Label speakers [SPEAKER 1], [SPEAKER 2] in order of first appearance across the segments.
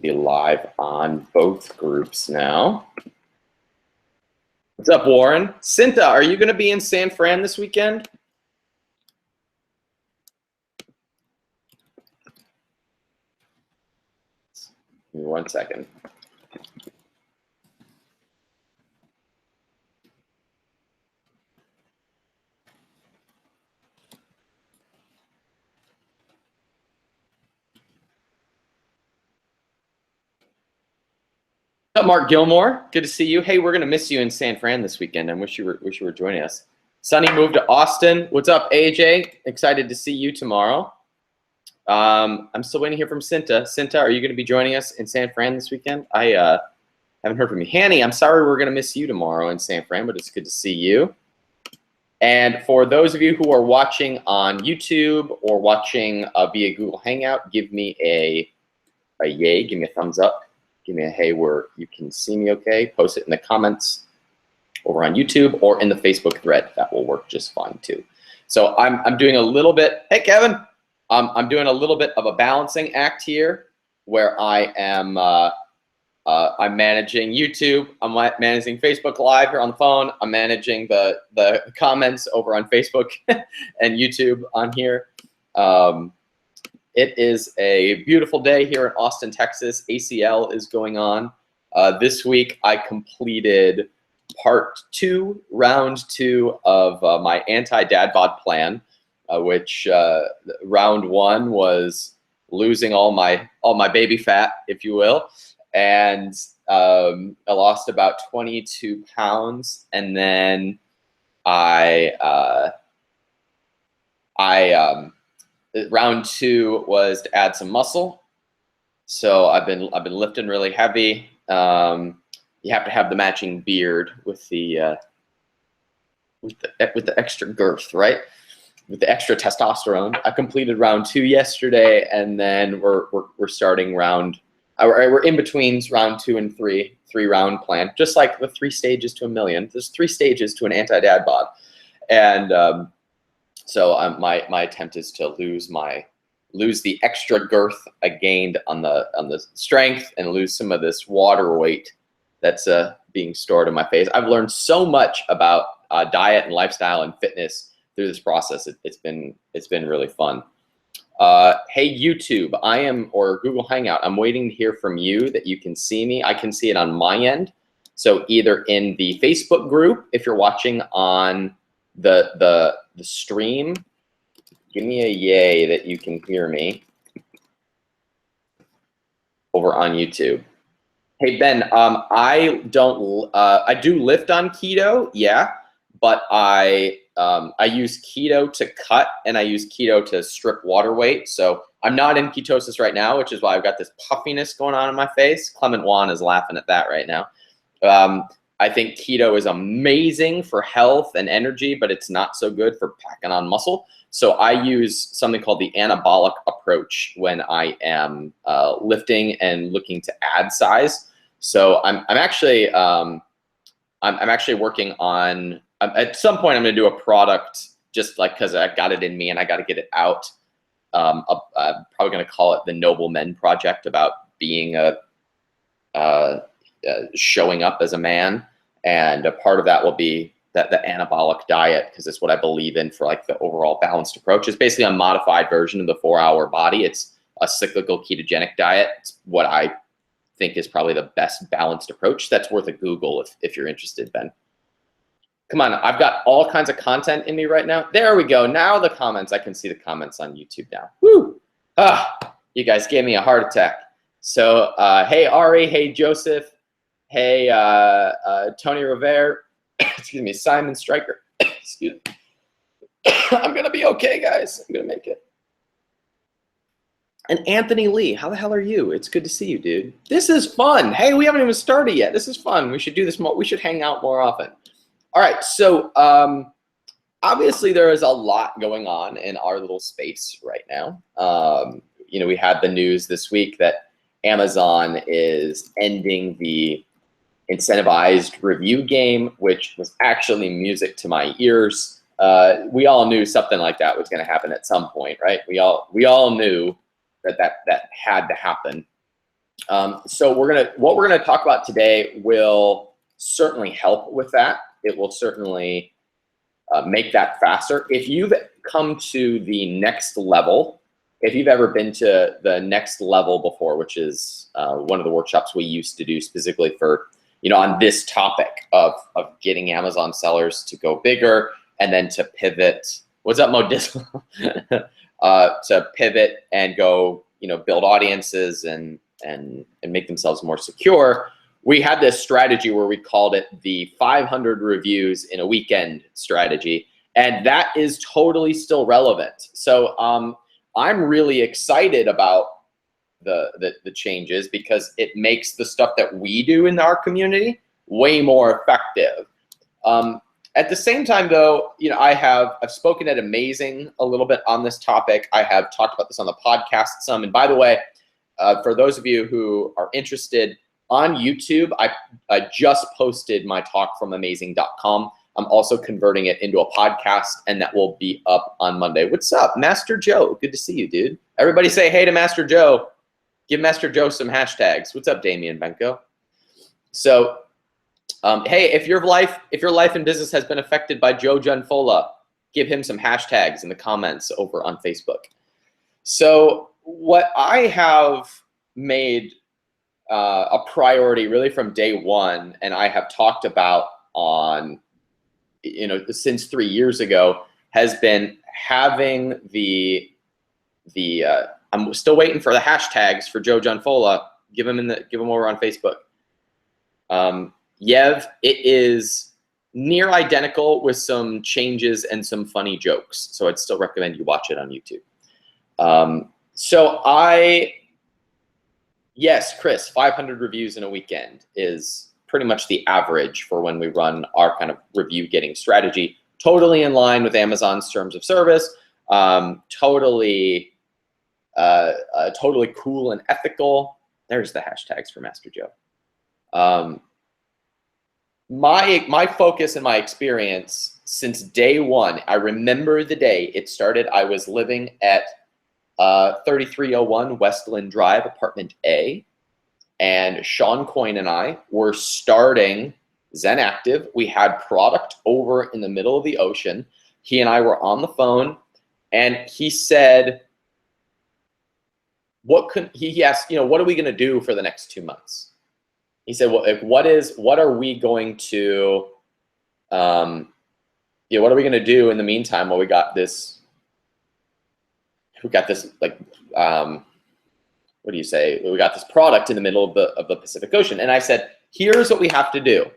[SPEAKER 1] be live on both groups now. What's up, Warren? Cinta, are you going to be in San Fran this weekend? Give me 1 second. What's up, Mark Gilmore? Good to see you. Hey, we're gonna miss you in San Fran this weekend. I wish you were joining us. Sonny moved to Austin. What's up, AJ? Excited to see you tomorrow. I'm still waiting to hear from Cinta. Cinta, are you gonna be joining us in San Fran this weekend? I haven't heard from you. Hanny, I'm sorry we're gonna miss you tomorrow in San Fran, but it's good to see you. And for those of you who are watching on YouTube or watching via Google Hangout, give me a yay, give me a thumbs up. Give me a hey where you can see me okay. Post it in the comments over on YouTube or in the Facebook thread. That will work just fine too. So I'm doing a little bit, hey Kevin, I'm doing a little bit of a balancing act here where I am I'm managing YouTube, I'm managing Facebook Live here on the phone, I'm managing the comments over on Facebook and YouTube on here. It is a beautiful day here in Austin, Texas. ACL is going on. This week I completed round two of my anti-dad bod plan, which round one was losing all my baby fat, if you will, and I lost about 22 pounds, and then round two was to add some muscle. So I've been lifting really heavy. You have to have the matching beard with the extra girth, right? With the extra testosterone. I completed round two yesterday, and then we're starting we're in between round two and three round plan, just like the 3 stages to a million. There's 3 stages to an anti-dad bod, and so my attempt is to lose the extra girth I gained on the strength and lose some of this water weight that's being stored in my face. I've learned so much about diet and lifestyle and fitness through this process. It's been really fun. Hey YouTube, or Google Hangout, I'm waiting to hear from you that you can see me. I can see it on my end. So either in the Facebook group, if you're watching on the stream, give me a yay that you can hear me over on YouTube. Hey Ben, I do lift on keto, yeah, but I use keto to cut and I use keto to strip water weight. So I'm not in ketosis right now, which is why I've got this puffiness going on in my face. Clement Juan is laughing at that right now. I think keto is amazing for health and energy, but it's not so good for packing on muscle. So I use something called the anabolic approach when I am lifting and looking to add size. So I'm actually working on. At some point, I'm going to do a product just like because I got it in me and I got to get it out. I'm probably going to call it the Noble Men Project, about being showing up as a man, and a part of that will be the anabolic diet, because it's what I believe in for like the overall balanced approach. It's basically a modified version of the 4-hour body. It's a cyclical ketogenic diet. It's what I think is probably the best balanced approach. That's worth a Google if you're interested, Ben. Come on, I've got all kinds of content in me right now. There we go. Now the comments, I can see the comments on YouTube now. Woo! You guys gave me a heart attack. So, hey Ari, hey Joseph, hey Tony Rivera, excuse me, Simon Stryker, excuse me. I'm gonna be okay, guys. I'm gonna make it. And Anthony Lee, how the hell are you? It's good to see you, dude. This is fun. Hey, we haven't even started yet. This is fun. We should do this more. We should hang out more often. All right, so obviously there is a lot going on in our little space right now. You know, we had the news this week that Amazon is ending the incentivized review game, which was actually music to my ears. We all knew something like that was going to happen at some point, right? We all knew that had to happen. So what we're gonna talk about today will certainly help with that. It will certainly make that faster. If you've come to the next level, if you've ever been to the next level before, which is one of the workshops we used to do specifically for, on this topic of getting Amazon sellers to go bigger and then to pivot. What's up, Modis? To pivot and go, build audiences and make themselves more secure. We had this strategy where we called it the 500 reviews in a weekend strategy, and that is totally still relevant. So I'm really excited about the changes because it makes the stuff that we do in our community way more effective. At the same time, though, I've spoken at Amazing a little bit on this topic. I have talked about this on the podcast some. And by the way, for those of you who are interested, on YouTube, I just posted my talk from amazing.com. I'm also converting it into a podcast, and that will be up on Monday. What's up, Master Joe? Good to see you, dude. Everybody say hey to Master Joe. Give Master Joe some hashtags. What's up, Damian Benko? So, hey, if your life and business has been affected by Joe Gianfola, give him some hashtags in the comments over on Facebook. So, what I have made a priority really from day one, and I have talked about on, since 3 years ago, has been having I'm still waiting for the hashtags for Joe Gianfola. Give them over on Facebook. Yev, it is near identical with some changes and some funny jokes. So I'd still recommend you watch it on YouTube. Yes, Chris, 500 reviews in a weekend is pretty much the average for when we run our kind of review getting strategy. Totally in line with Amazon's terms of service. Totally cool and ethical. There's the hashtags for Master Joe. My focus and my experience since day one, I remember the day it started. I was living at 3301 Westland Drive, apartment A, and Sean Coyne and I were starting Zen Active. We had product over in the middle of the ocean. He and I were on the phone, and he said, he asked, what are we going to do for the next 2 months? He said, well, what are we going to, what are we going to do in the meantime while we got this like, what do you say? We got this product in the middle of the Pacific Ocean. And I said, here's what we have to do.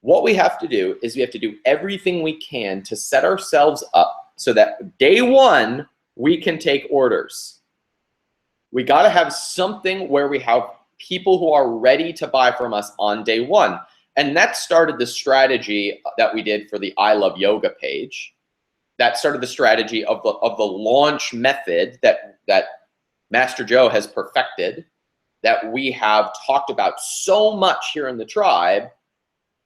[SPEAKER 1] What we have to do is we have to do everything we can to set ourselves up so that day one, we can take orders. We got to have something where we have people who are ready to buy from us on day one. And that started the strategy that we did for the I Love Yoga page. That started the strategy of the launch method that Master Joe has perfected, that we have talked about so much here in the tribe.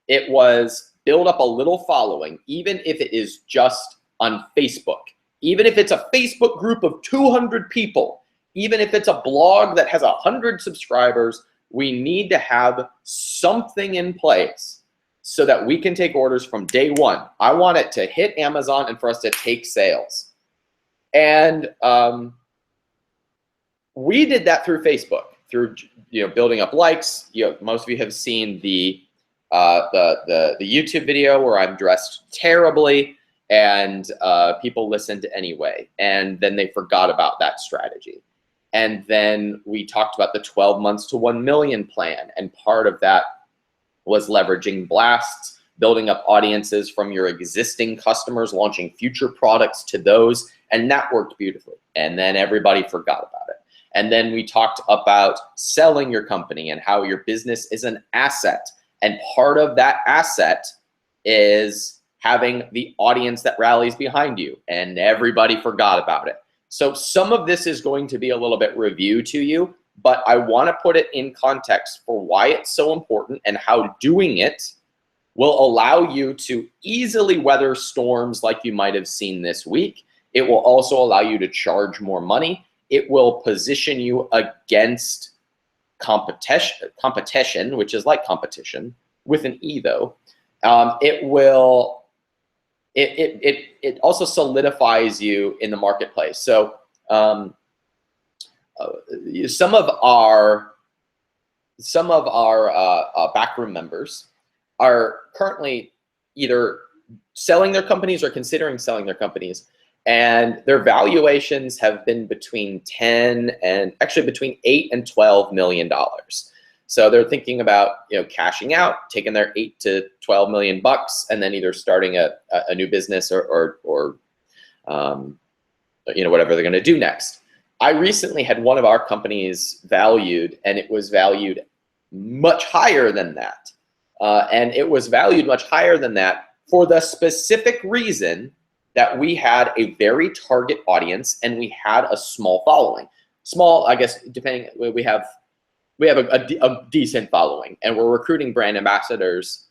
[SPEAKER 1] It was build up a little following, even if it is just on Facebook, even if it's a Facebook group of 200 people, even if it's a blog that has 100 subscribers, we need to have something in place so that we can take orders from day one. I want it to hit Amazon and for us to take sales. And we did that through Facebook, through building up likes. Most of you have seen the YouTube video where I'm dressed terribly, and people listened anyway, and then they forgot about that strategy. And then we talked about the 12 months to 1 million plan, and part of that was leveraging blasts, building up audiences from your existing customers, launching future products to those, and that worked beautifully. And then everybody forgot about it. And then we talked about selling your company and how your business is an asset. And part of that asset is having the audience that rallies behind you, and everybody forgot about it. So some of this is going to be a little bit review to you, but I want to put it in context for why it's so important and how doing it will allow you to easily weather storms like you might have seen this week. It will also allow you to charge more money. It will position you against competition, which is like competition with an E though, it also solidifies you in the marketplace. So some of our backroom members are currently either selling their companies or considering selling their companies, and their valuations have been between 10 and actually between $8 and $12 million. So they're thinking about cashing out, taking their 8 to 12 million bucks, and then either starting a new business or whatever they're going to do next. I recently had one of our companies valued, and it was valued much higher than that. And it was valued much higher than that for the specific reason that we had a very target audience and we had a small following. Small, I guess, depending, we have a decent following, and we're recruiting brand ambassadors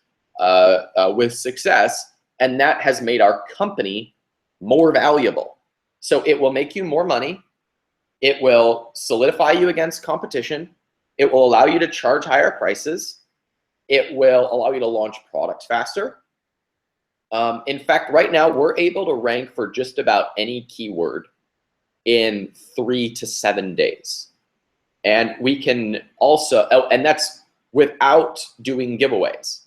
[SPEAKER 1] with success, and that has made our company more valuable. So it will make you more money. It will solidify you against competition. It will allow you to charge higher prices. It will allow you to launch products faster. In fact, right now, we're able to rank for just about any keyword in 3 to 7 days. And we can also, and that's without doing giveaways.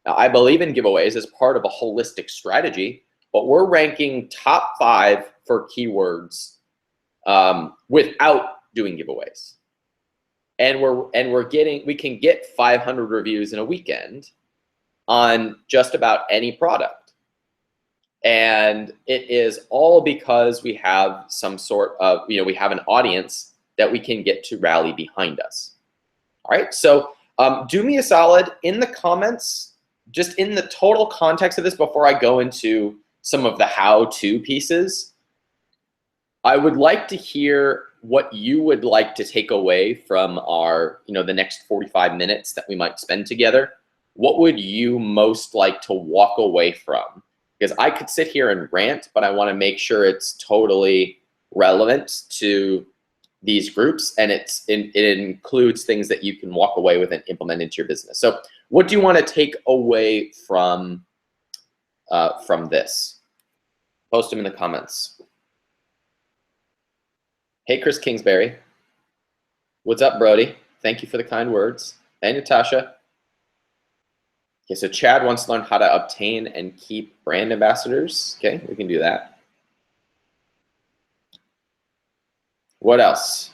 [SPEAKER 1] Now, I believe in giveaways as part of a holistic strategy, but we're ranking top 5 for keywords without doing giveaways. And we can get 500 reviews in a weekend on just about any product. And it is all because we have some sort of, we have an audience that we can get to rally behind us. All right, so do me a solid in the comments, just in the total context of this before I go into some of the how-to pieces. I would like to hear what you would like to take away from our, the next 45 minutes that we might spend together. What would you most like to walk away from? Because I could sit here and rant, but I want to make sure it's totally relevant to these groups, and it includes things that you can walk away with and implement into your business. So what do you want to take away from this? Post them in the comments. Hey, Chris Kingsbury. What's up, Brody? Thank you for the kind words. Hey, Natasha. Okay, so Chad wants to learn how to obtain and keep brand ambassadors. Okay, we can do that. What else?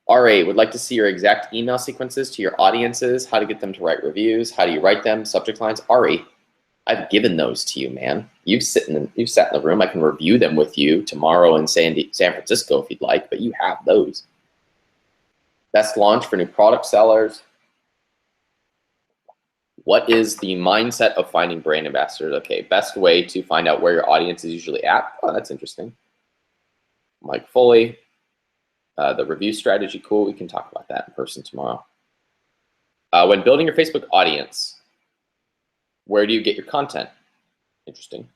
[SPEAKER 1] RA would like to see your exact email sequences to your audiences, how to get them to write reviews, how do you write them, subject lines. RA, I've given those to you, man. You've sat in the room. I can review them with you tomorrow in San Francisco if you'd like, but you have those. Best launch for new product sellers. What is the mindset of finding brand ambassadors? Okay, best way to find out where your audience is usually at. Oh, that's interesting. Mike Foley, the review strategy, cool. We can talk about that in person tomorrow. When building your Facebook audience, where do you get your content? Interesting.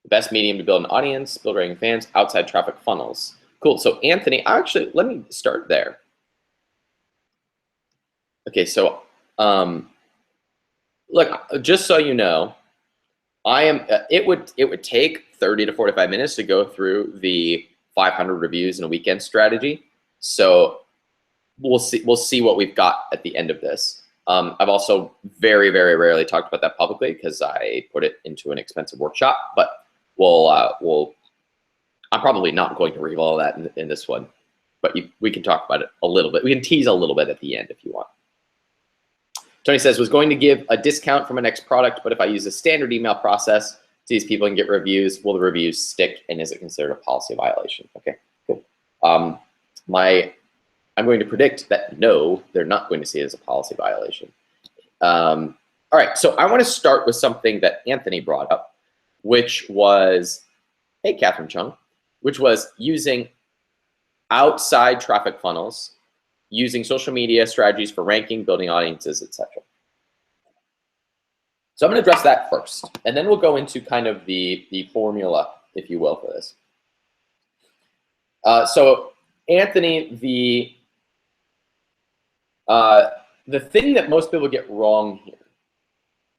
[SPEAKER 1] The best medium to build an audience, build raving fans, outside traffic funnels. Cool, so Anthony, let me start there. Okay, so look, just so you know, it would take 30 to 45 minutes to go through the 500 reviews in a weekend strategy. So we'll see what we've got at the end of this. I've also very, very rarely talked about that publicly because I put it into an expensive workshop, but I'm probably not going to reveal all that in this one, but we can talk about it a little bit. We can tease a little bit at the end if you want. Tony says, was going to give a discount for my next product, but if I use a standard email process to these people and get reviews, will the reviews stick, and is it considered a policy violation? Okay, good. I'm going to predict that no, they're not going to see it as a policy violation. All right, so I want to start with something that Anthony brought up, which was, hey, Catherine Chung, which was using outside traffic funnels, using social media strategies for ranking, building audiences, etc. So I'm going to address that first, and then we'll go into kind of the formula, if you will, for this. So Anthony, the thing that most people get wrong here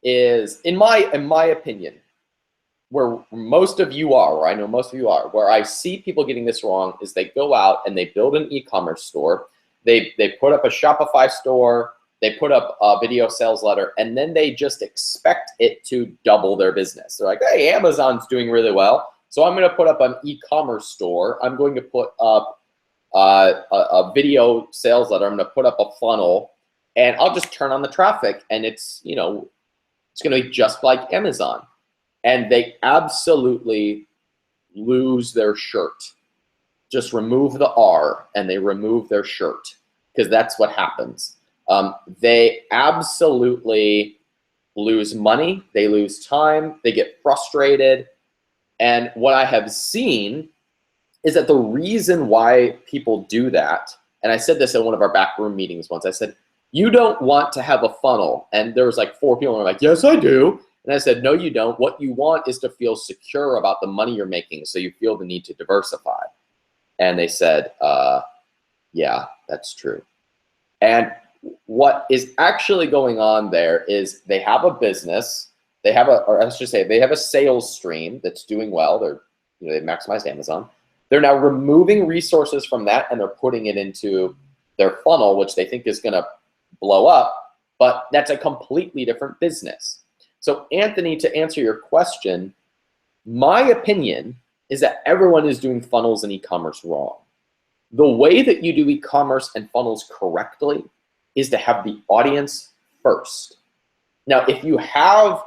[SPEAKER 1] is, in my opinion, where most of you are, where I know most of you are, where I see people getting this wrong is they go out and they build an e-commerce store. They put up a Shopify store, they put up a video sales letter, and then they just expect it to double their business. They're like, hey, Amazon's doing really well, so I'm gonna put up an e-commerce store. I'm going to put up a video sales letter. I'm gonna put up a funnel, and I'll just turn on the traffic, and it's, you know, it's gonna be just like Amazon. And they absolutely lose their shirt. Just remove the R and they remove their shirt, because that's what happens. They absolutely lose money, they lose time, they get frustrated. And what I have seen is that the reason why people do that, and I said this in one of our backroom meetings once, I said, you don't want to have a funnel. And there was like 4 people who were like, yes, I do. And I said, no, you don't. What you want is to feel secure about the money you're making, so you feel the need to diversify. And they said, yeah, that's true. And what is actually going on there is they have a business, they have or I should say, they have a sales stream that's doing well. They've maximized Amazon. They're now removing resources from that and they're putting it into their funnel, which they think is gonna blow up, but that's a completely different business. So Anthony, to answer your question, my opinion is that everyone is doing funnels and e-commerce wrong. The way that you do e-commerce and funnels correctly is to have the audience first. Now, if you have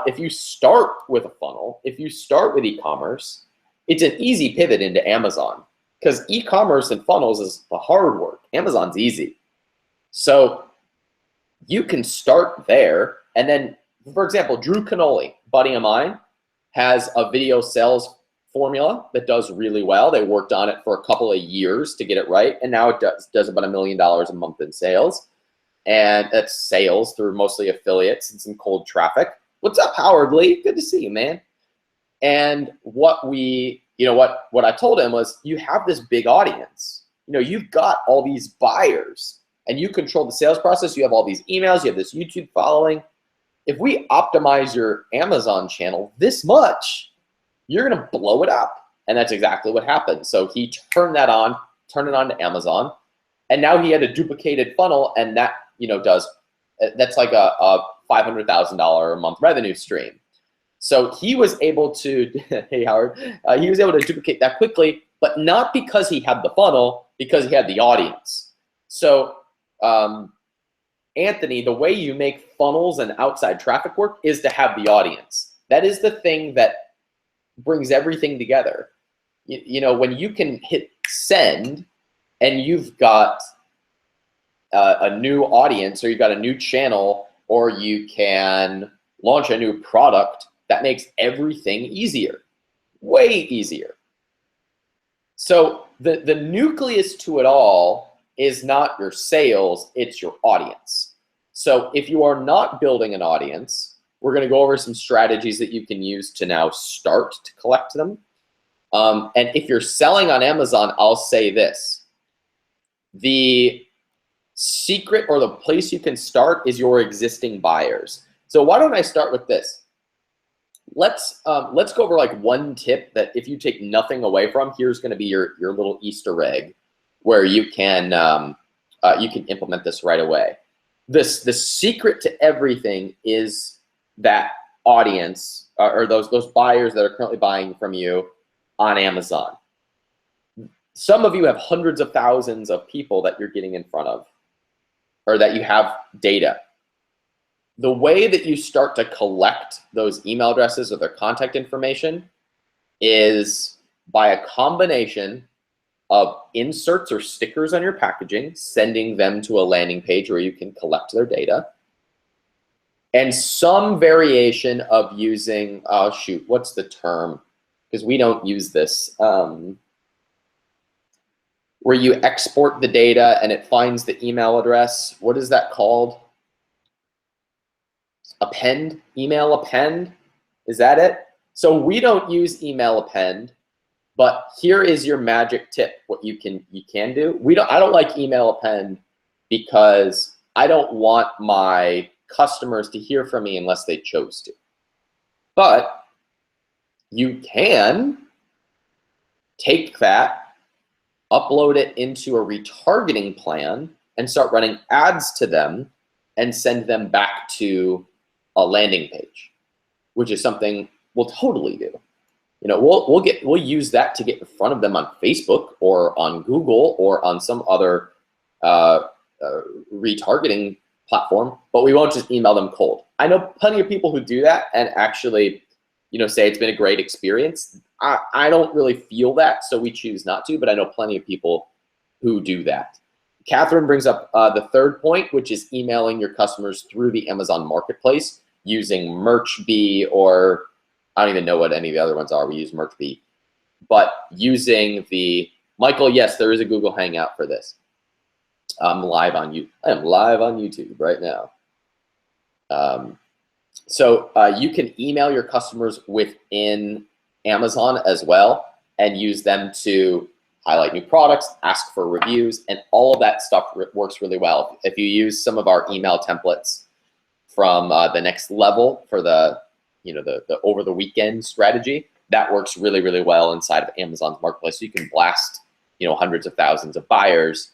[SPEAKER 1] if you start with a funnel, if you start with e-commerce, it's an easy pivot into Amazon, because e-commerce and funnels is the hard work. Amazon's easy. So you can start there, and then, for example, Drew Canoli, buddy of mine, has a video sales formula that does really well. They worked on it for a couple of years to get it right, and now it does about $1 million a month in sales. And that's sales through mostly affiliates and some cold traffic. What's up, Howard Lee? Good to see you, man. And what I told him was, you have this big audience. You know, you've got all these buyers, and you control the sales process. You have all these emails. You have this YouTube following. If we optimize your Amazon channel this much, you're gonna blow it up. And that's exactly what happened. So he turned it on to Amazon, and now he had a duplicated funnel, and that, that's like a $500,000 a month revenue stream. So he was able to, hey Howard, he was able to duplicate that quickly, but not because he had the funnel, because he had the audience. So Anthony, the way you make funnels and outside traffic work is to have the audience. That is the thing that brings everything together. When you can hit send and you've got a new audience, or you've got a new channel, or you can launch a new product, that makes everything easier, way easier. So the nucleus to it all is not your sales, it's your audience. So if you are not building an audience, we're gonna go over some strategies that you can use to now start to collect them. And if you're selling on Amazon, I'll say this: the secret, or the place you can start, is your existing buyers. So why don't I start with this? Let's go over like one tip that, if you take nothing away from, here's gonna be your little Easter egg, where you can implement this right away. The secret to everything is that audience, or those buyers that are currently buying from you on Amazon. Some of you have hundreds of thousands of people that you're getting in front of, or that you have data. The way that you start to collect those email addresses or their contact information is by a combination of inserts or stickers on your packaging, sending them to a landing page where you can collect their data, and some variation of using, oh shoot, what's the term? Because we don't use this. Where you export the data and it finds the email address. What is that called? Append, email append, is that it? So we don't use email append. But here is your magic tip. What you can do. I don't like email append because I don't want my customers to hear from me unless they chose to. But you can take that, upload it into a retargeting plan, and start running ads to them and send them back to a landing page, which is something we'll totally do. You know, we'll use that to get in front of them on Facebook or on Google or on some other retargeting platform, but we won't just email them cold. I know plenty of people who do that and actually, you know, say it's been a great experience. I don't really feel that, so we choose not to, but I know plenty of people who do that. Catherine brings up the third point, which is emailing your customers through the Amazon Marketplace using MerchBee, or I don't even know what any of the other ones are. We use MerchBee, but using the Michael. Yes, there is a Google Hangout for this. I'm live on you. I am live on YouTube right now. So you can email your customers within Amazon as well and use them to highlight new products, ask for reviews, and all of that stuff works really well. If you use some of our email templates from the next level for the over the weekend strategy, that works really, really well inside of Amazon's marketplace. So you can blast, you know, hundreds of thousands of buyers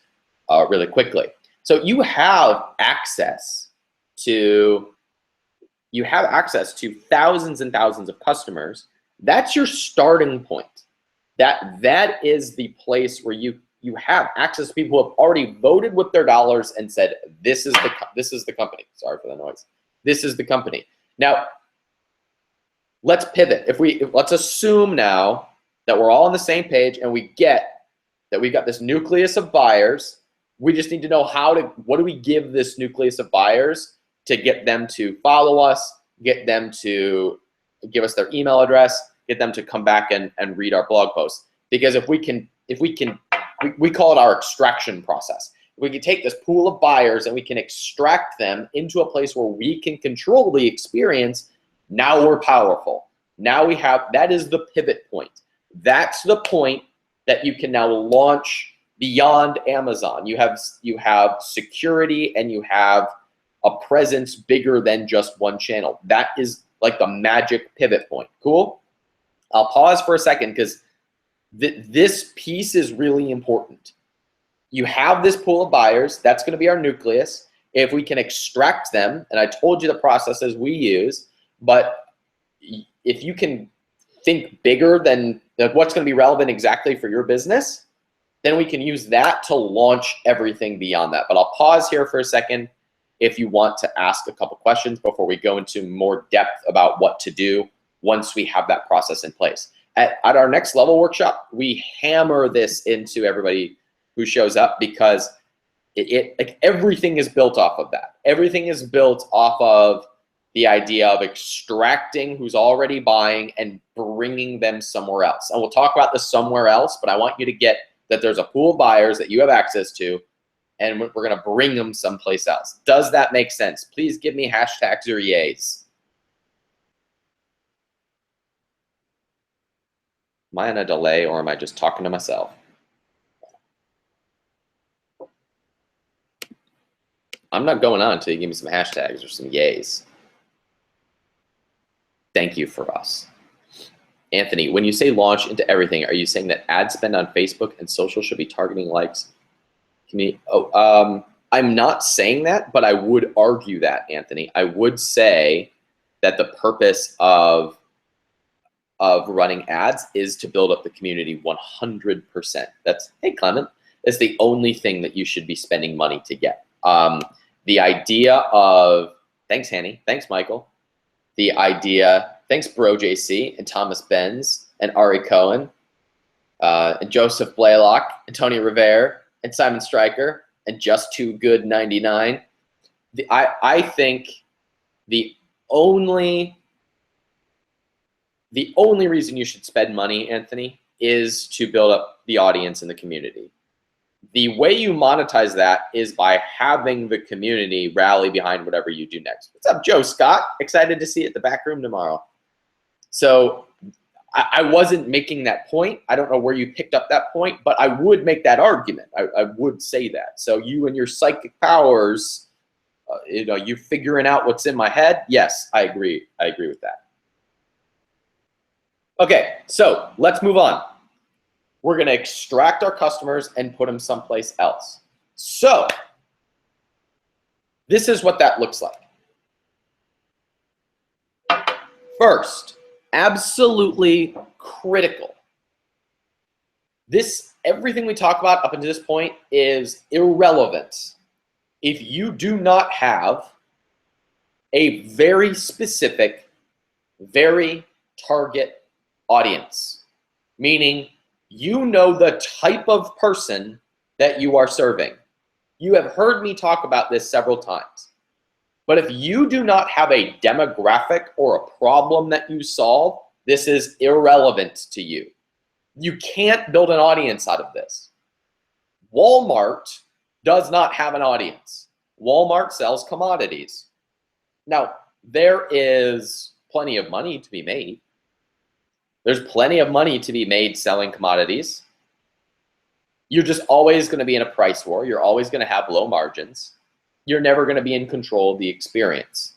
[SPEAKER 1] really quickly. So you have access to thousands and thousands of customers. That's your starting point. That is the place where you have access to people who have already voted with their dollars and said, this is the company. Sorry for the noise. This is the company. Now, let's pivot. Let's assume now that we're all on the same page and we get that we've got this nucleus of buyers. We just need to know what do we give this nucleus of buyers to get them to follow us, get them to give us their email address, get them to come back and read our blog posts. Because we call it our extraction process. If we can take this pool of buyers and we can extract them into a place where we can control the experience, now we're powerful. Now that is the pivot point. That's the point that you can now launch beyond Amazon. You have security and you have a presence bigger than just one channel. That is like the magic pivot point. Cool? I'll pause for a second because this piece is really important. You have this pool of buyers. That's going to be our nucleus. If we can extract them, and I told you the processes we use, but if you can think bigger than what's going to be relevant exactly for your business, then we can use that to launch everything beyond that. But I'll pause here for a second if you want to ask a couple questions before we go into more depth about what to do once we have that process in place. At our next level workshop, we hammer this into everybody who shows up because like everything is built off of that. Everything is built off of the idea of extracting who's already buying and bringing them somewhere else. And we'll talk about this somewhere else, but I want you to get that there's a pool of buyers that you have access to, and we're going to bring them someplace else. Does that make sense? Please give me hashtags or yays. Am I on a delay or am I just talking to myself? I'm not going on until you give me some hashtags or some yays. Thank you for us. Anthony, when you say launch into everything, are you saying that ad spend on Facebook and social should be targeting likes? I'm not saying that, but I would argue that, Anthony. I would say that the purpose of running ads is to build up the community 100%. That's, hey, Clement, that's the only thing that you should be spending money to get. The idea of, thanks, Hanny, thanks, Michael. The idea, thanks, Bro JC and Thomas Benz and Ari Cohen and Joseph Blaylock and Tony Rivera and Simon Stryker and Just Too Good 99. I think the only reason you should spend money, Anthony, is to build up the audience in the community. The way you monetize that is by having the community rally behind whatever you do next. What's up, Joe Scott? Excited to see you at the back room tomorrow. So I wasn't making that point. I don't know where you picked up that point, but I would make that argument. I would say that. So you and your psychic powers, you figuring out what's in my head. Yes, I agree. I agree with that. Okay, so let's move on. We're going to extract our customers and put them someplace else. So this is what that looks like. First, absolutely critical. Everything we talk about up until this point is irrelevant if you do not have a very specific, very target audience, meaning you know the type of person that you are serving. You have heard me talk about this several times. But if you do not have a demographic or a problem that you solve, this is irrelevant to you. You can't build an audience out of this. Walmart does not have an audience. Walmart sells commodities. Now, there is plenty of money to be made. There's plenty of money to be made selling commodities. You're just always going to be in a price war. You're always going to have low margins. You're never going to be in control of the experience.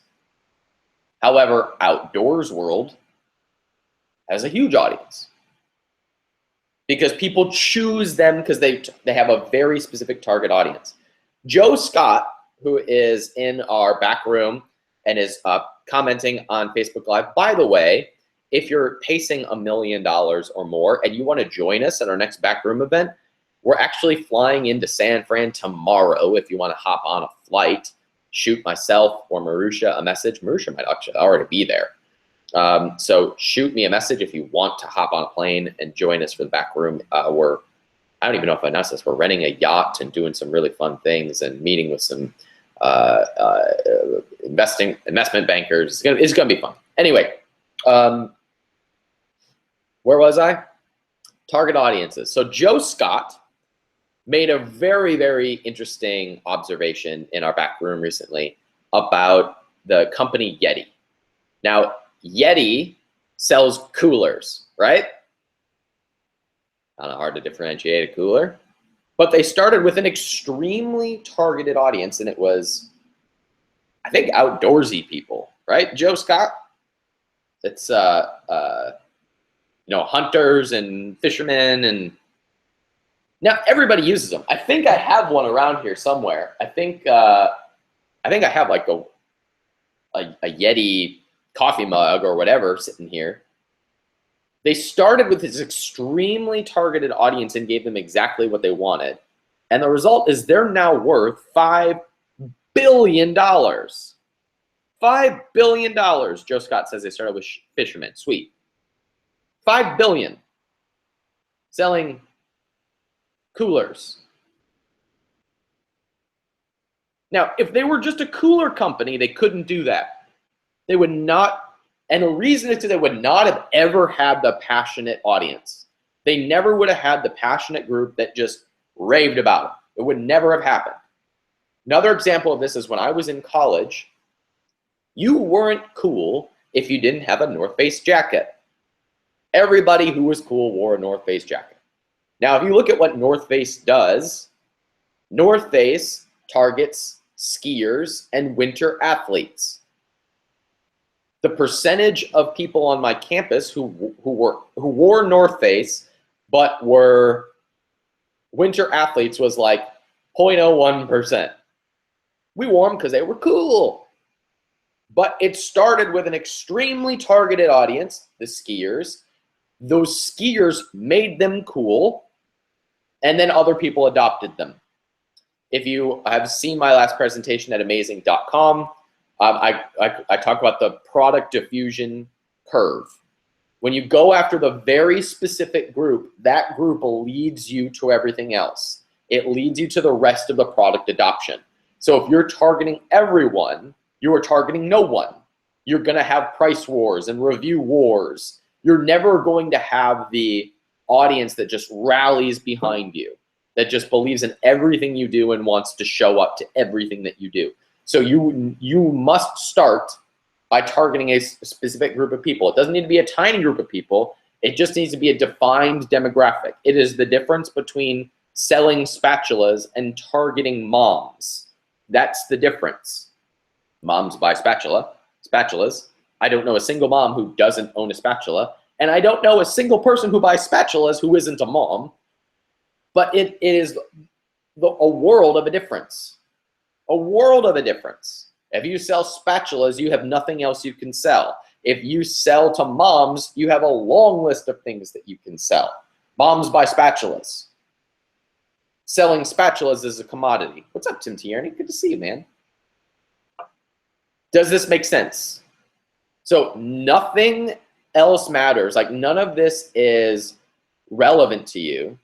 [SPEAKER 1] However, Outdoors World has a huge audience because people choose them because they have a very specific target audience. Joe Scott, who is in our back room and is commenting on Facebook Live, by the way, if you're pacing $1 million or more and you want to join us at our next backroom event, we're actually flying into San Fran tomorrow. If you want to hop on a flight, shoot myself or Marusha a message. Marusha might actually already be there. So shoot me a message if you want to hop on a plane and join us for the back room. I don't even know if I announced this. We're renting a yacht and doing some really fun things and meeting with some investment bankers. It's gonna be fun. Anyway, where was I? Target audiences. So Joe Scott made a very, very interesting observation in our back room recently about the company Yeti. Now, Yeti sells coolers, right? Kind of hard to differentiate a cooler. But they started with an extremely targeted audience, and it was, I think, outdoorsy people, right, Joe Scott? It's hunters and fishermen, and now everybody uses them. I think I have one around here somewhere. I think I have like a Yeti coffee mug or whatever sitting here. They started with this extremely targeted audience and gave them exactly what they wanted. And the result is they're now worth $5 billion. $5 billion, Joe Scott says they started with fishermen. Sweet. $5 billion selling coolers. Now, if they were just a cooler company, they couldn't do that. They would not, and the reason is because they would not have ever had the passionate audience. They never would have had the passionate group that just raved about it. It would never have happened. Another example of this is when I was in college, you weren't cool if you didn't have a North Face jacket. Everybody who was cool wore a North Face jacket. Now, if you look at what North Face does, North Face targets skiers and winter athletes. The percentage of people on my campus who wore North Face but were winter athletes was like 0.01%. We wore them because they were cool. But it started with an extremely targeted audience, the skiers. Those skiers made them cool, and then other people adopted them. If you have seen my last presentation at amazing.com, I talk about the product diffusion curve. When you go after the very specific group, that group leads you to everything else. It leads you to the rest of the product adoption. So if you're targeting everyone, you are targeting no one. You're going to have price wars and review wars. You're never going to have the audience that just rallies behind you, that just believes in everything you do and wants to show up to everything that you do. So you must start by targeting a specific group of people. It doesn't need to be a tiny group of people. It just needs to be a defined demographic. It is the difference between selling spatulas and targeting moms. That's the difference. Moms buy spatulas. I don't know a single mom who doesn't own a spatula, and I don't know a single person who buys spatulas who isn't a mom, but it is a world of a difference. A world of a difference. If you sell spatulas, you have nothing else you can sell. If you sell to moms, you have a long list of things that you can sell. Moms buy spatulas. Selling spatulas is a commodity. What's up, Tim Tierney? Good to see you, man. Does this make sense? So nothing else matters. Like, none of this is relevant to you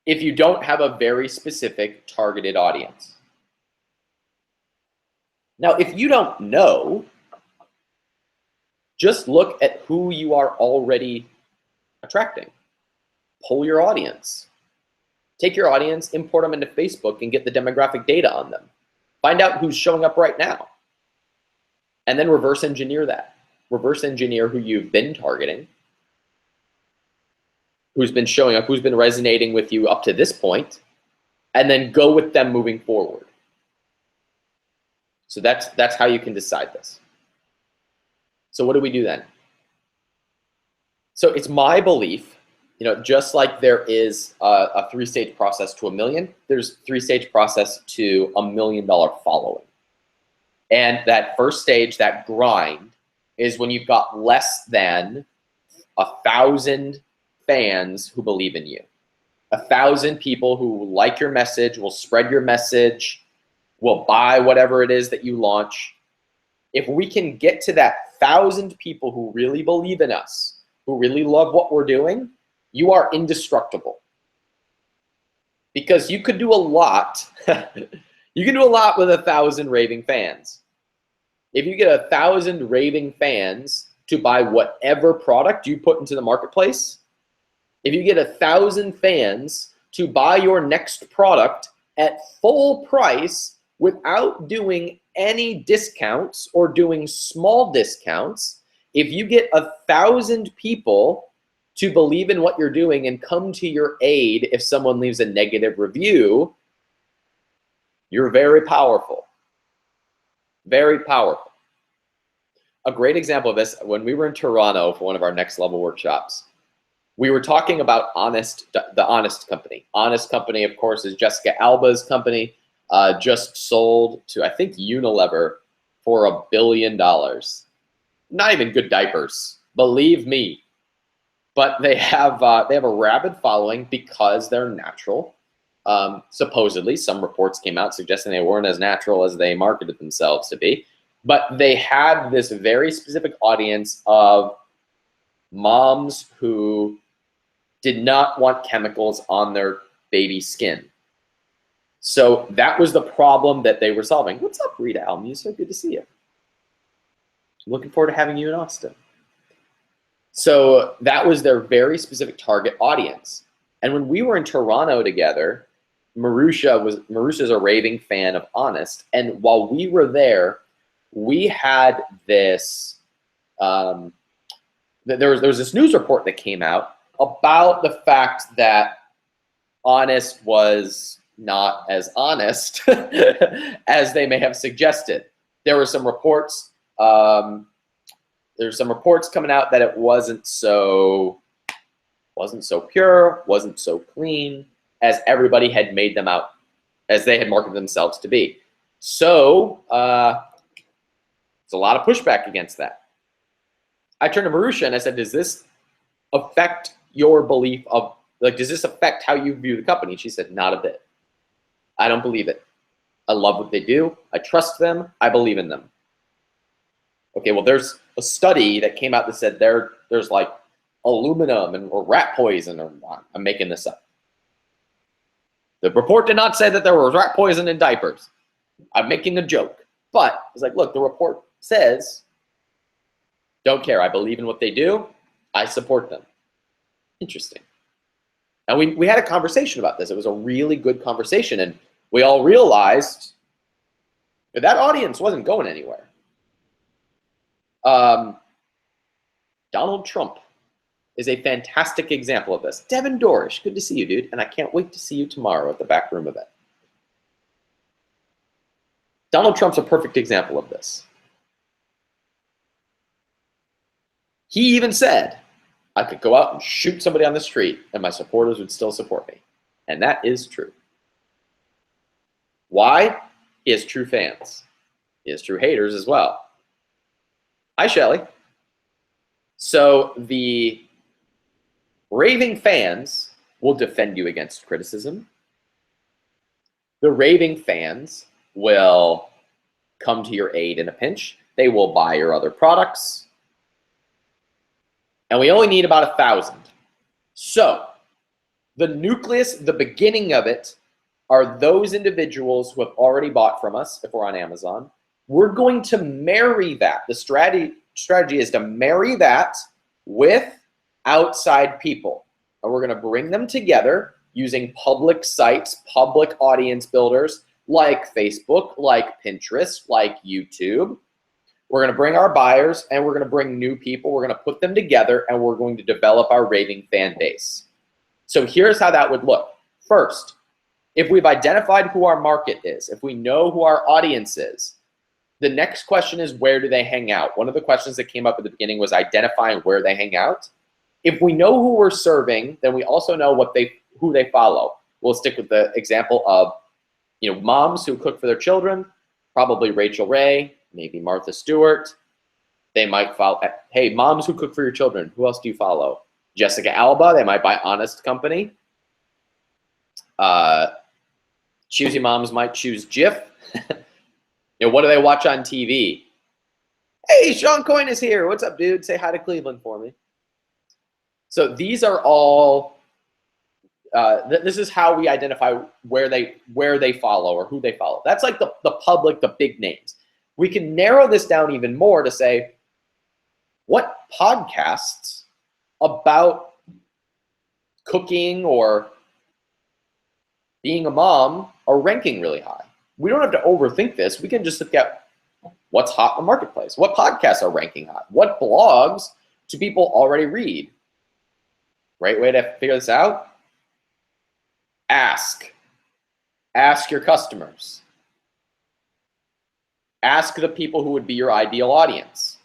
[SPEAKER 1] if you don't have a very specific targeted audience. Now, if you don't know, just look at who you are already attracting. Poll your audience. Take your audience, import them into Facebook, and get the demographic data on them. Find out who's showing up right now. And then reverse engineer that. Reverse engineer who you've been targeting, who's been showing up, who's been resonating with you up to this point, and then go with them moving forward. So that's how you can decide this. So what do we do then? So it's my belief, just like there is a 3-stage process to 1 million, there's 3-stage process to $1 million following. And that first stage, that grind, is when you've got less than 1,000 fans who believe in you. 1,000 people who like your message, will spread your message, will buy whatever it is that you launch. If we can get to that 1,000 people who really believe in us, who really love what we're doing, you are indestructible. Because you could do a lot. You can do a lot with 1,000 raving fans. If you get 1,000 raving fans to buy whatever product you put into the marketplace, if you get 1,000 fans to buy your next product at full price without doing any discounts or doing small discounts, if you get 1,000 people to believe in what you're doing and come to your aid if someone leaves a negative review, you're very powerful. Very powerful. A great example of this, when we were in Toronto for one of our next level workshops, we were talking about the Honest Company. Honest Company, of course, is Jessica Alba's company, just sold to, I think, Unilever for $1 billion. Not even good diapers, believe me. But they have a rabid following because they're natural. Supposedly, some reports came out suggesting they weren't as natural as they marketed themselves to be. But they had this very specific audience of moms who did not want chemicals on their baby skin. So that was the problem that they were solving. What's up, Rita Almusa? Good to see you. Looking forward to having you in Austin. So that was their very specific target audience. And when we were in Toronto together, Marusha's a raving fan of Honest. And while we were there, we had this, there was this news report that came out about the fact that Honest was not as honest as they may have suggested. There were some reports. There's some reports coming out that it wasn't so pure, wasn't so clean as everybody had made them out, as they had marketed themselves to be. So there's a lot of pushback against that. I turned to Marusha and I said, does this affect your belief of, like, does this affect how you view the company? She said, not a bit. I don't believe it. I love what they do. I trust them. I believe in them. Okay, well, there's a study that came out that said there's like aluminum or rat poison, or I'm making this up. The report did not say that there was rat poison in diapers. I'm making a joke. But it's like, look, the report says, don't care. I believe in what they do. I support them. Interesting. And we had a conversation about this. It was a really good conversation. And we all realized that that audience wasn't going anywhere. Donald Trump is a fantastic example of this. Devin Dorish, good to see you, dude. And I can't wait to see you tomorrow at the backroom event. Donald Trump's a perfect example of this. He even said, I could go out and shoot somebody on the street and my supporters would still support me. And that is true. Why? He has true fans. He has true haters as well. Hi, Shelly. So the raving fans will defend you against criticism. The raving fans will come to your aid in a pinch. They will buy your other products. And we only need about 1,000. So the nucleus, the beginning of it, are those individuals who have already bought from us if we're on Amazon. We're going to marry that. The strategy is to marry that with outside people. And we're going to bring them together using public sites, public audience builders like Facebook, like Pinterest, like YouTube. We're going to bring our buyers and we're going to bring new people. We're going to put them together and we're going to develop our raving fan base. So here's how that would look. First, if we've identified who our market is, if we know who our audience is, the next question is, where do they hang out? One of the questions that came up at the beginning was identifying where they hang out. If we know who we're serving, then we also know who they follow. We'll stick with the example of, moms who cook for their children, probably Rachel Ray, maybe Martha Stewart. They might follow, hey, moms who cook for your children, who else do you follow? Jessica Alba, they might buy Honest Company. Choosy moms might choose Jif. What do they watch on TV? Hey, Sean Coyne is here. What's up, dude? Say hi to Cleveland for me. So these are all, this is how we identify where they follow or who they follow. That's like the public, the big names. We can narrow this down even more to say, what podcasts about cooking or being a mom are ranking really high? We don't have to overthink this. We can just look at what's hot in the marketplace. What podcasts are ranking hot? What blogs do people already read? Right way to figure this out? Ask. Ask your customers. Ask the people who would be your ideal audience.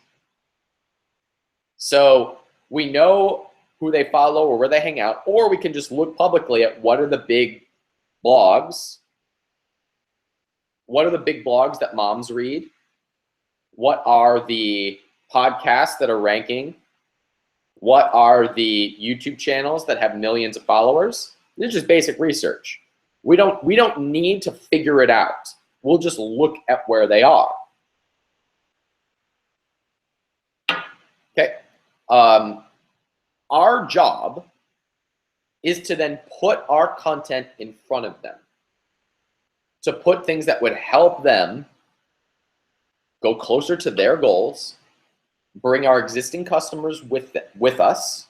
[SPEAKER 1] So we know who they follow or where they hang out, or we can just look publicly at what are the big blogs. What are the big blogs that moms read? What are the podcasts that are ranking? What are the YouTube channels that have millions of followers? This is just basic research. We don't need to figure it out. We'll just look at where they are. Okay. Our job is to then put our content in front of them, to put things that would help them go closer to their goals, bring our existing customers with us,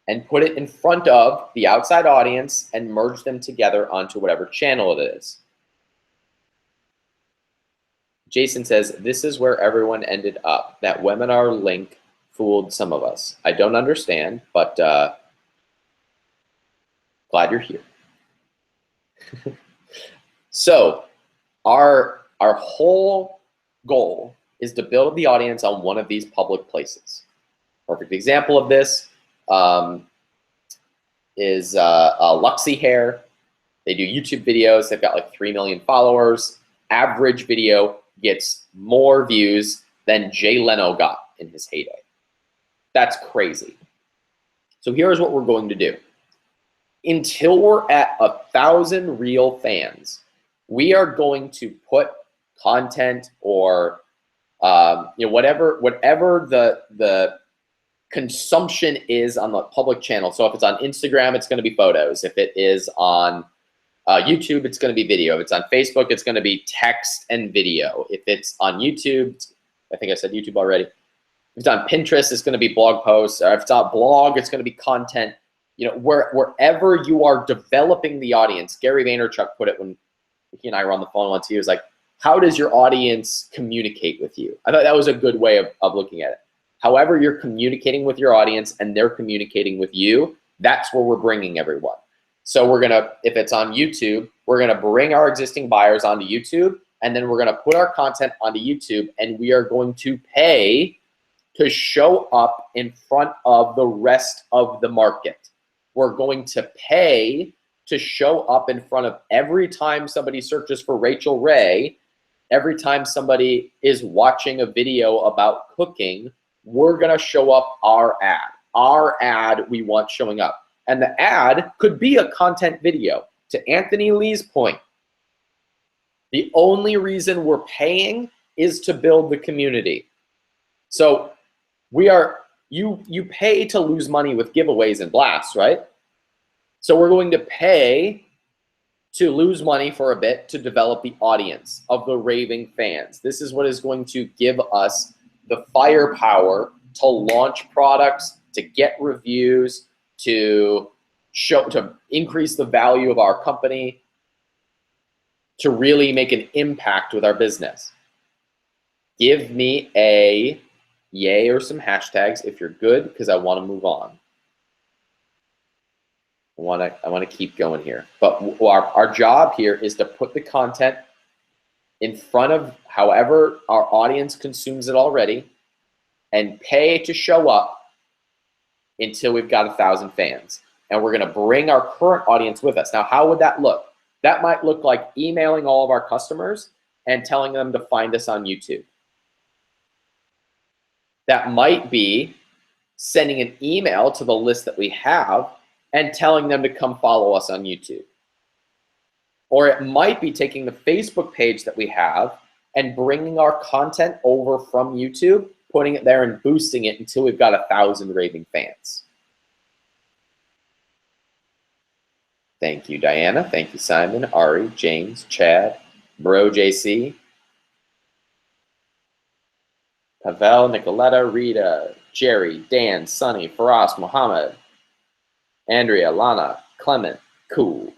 [SPEAKER 1] and put it in front of the outside audience and merge them together onto whatever channel it is. Jason says, this is where everyone ended up. That webinar link fooled some of us. I don't understand, but glad you're here. So our whole goal is to build the audience on one of these public places. Perfect example of this is Luxy Hair. They do YouTube videos. They've got like 3 million followers. Average video gets more views than Jay Leno got in his heyday. That's crazy. So here's what we're going to do. Until we're at 1,000 real fans, we are going to put content or whatever the consumption is on the public channel. So if it's on Instagram, it's going to be photos. If it is on YouTube, it's going to be video. If it's on Facebook, it's going to be text and video. If it's on YouTube, I think I said YouTube already. If it's on Pinterest, it's going to be blog posts. Or if it's on blog, it's going to be content. Wherever you are developing the audience. Gary Vaynerchuk put it when he and I were on the phone once. He was like, how does your audience communicate with you? I thought that was a good way of looking at it. however you're communicating with your audience and they're communicating with you, that's where we're bringing everyone. So we're gonna, if it's on YouTube, we're gonna bring our existing buyers onto YouTube, and then we're gonna put our content onto YouTube, and we are going to pay to show up in front of the rest of the market. We're going to pay to show up in front of every time somebody searches for Rachel Ray, every time somebody is watching a video about cooking, we're gonna show up our ad. Our ad we want showing up. And the ad could be a content video. To Anthony Lee's point, the only reason we're paying is to build the community. So you pay to lose money with giveaways and blasts, right? So we're going to pay to lose money for a bit to develop the audience of the raving fans. This is what is going to give us the firepower to launch products, to get reviews, to increase the value of our company, to really make an impact with our business. Give me a yay or some hashtags if you're good, because I want to move on. I want to keep going here. But our job here is to put the content in front of however our audience consumes it already, and pay to show up until we've got 1,000 fans. And we're gonna bring our current audience with us. Now, how would that look? That might look like emailing all of our customers and telling them to find us on YouTube. That might be sending an email to the list that we have and telling them to come follow us on YouTube. Or it might be taking the Facebook page that we have and bringing our content over from YouTube, putting it there and boosting it until we've got 1,000 raving fans. Thank you, Diana. Thank you, Simon, Ari, James, Chad, Bro JC, Pavel, Nicoletta, Rita, Jerry, Dan, Sunny, Faraz, Mohammed, Andrea, Lana, Clement, cool.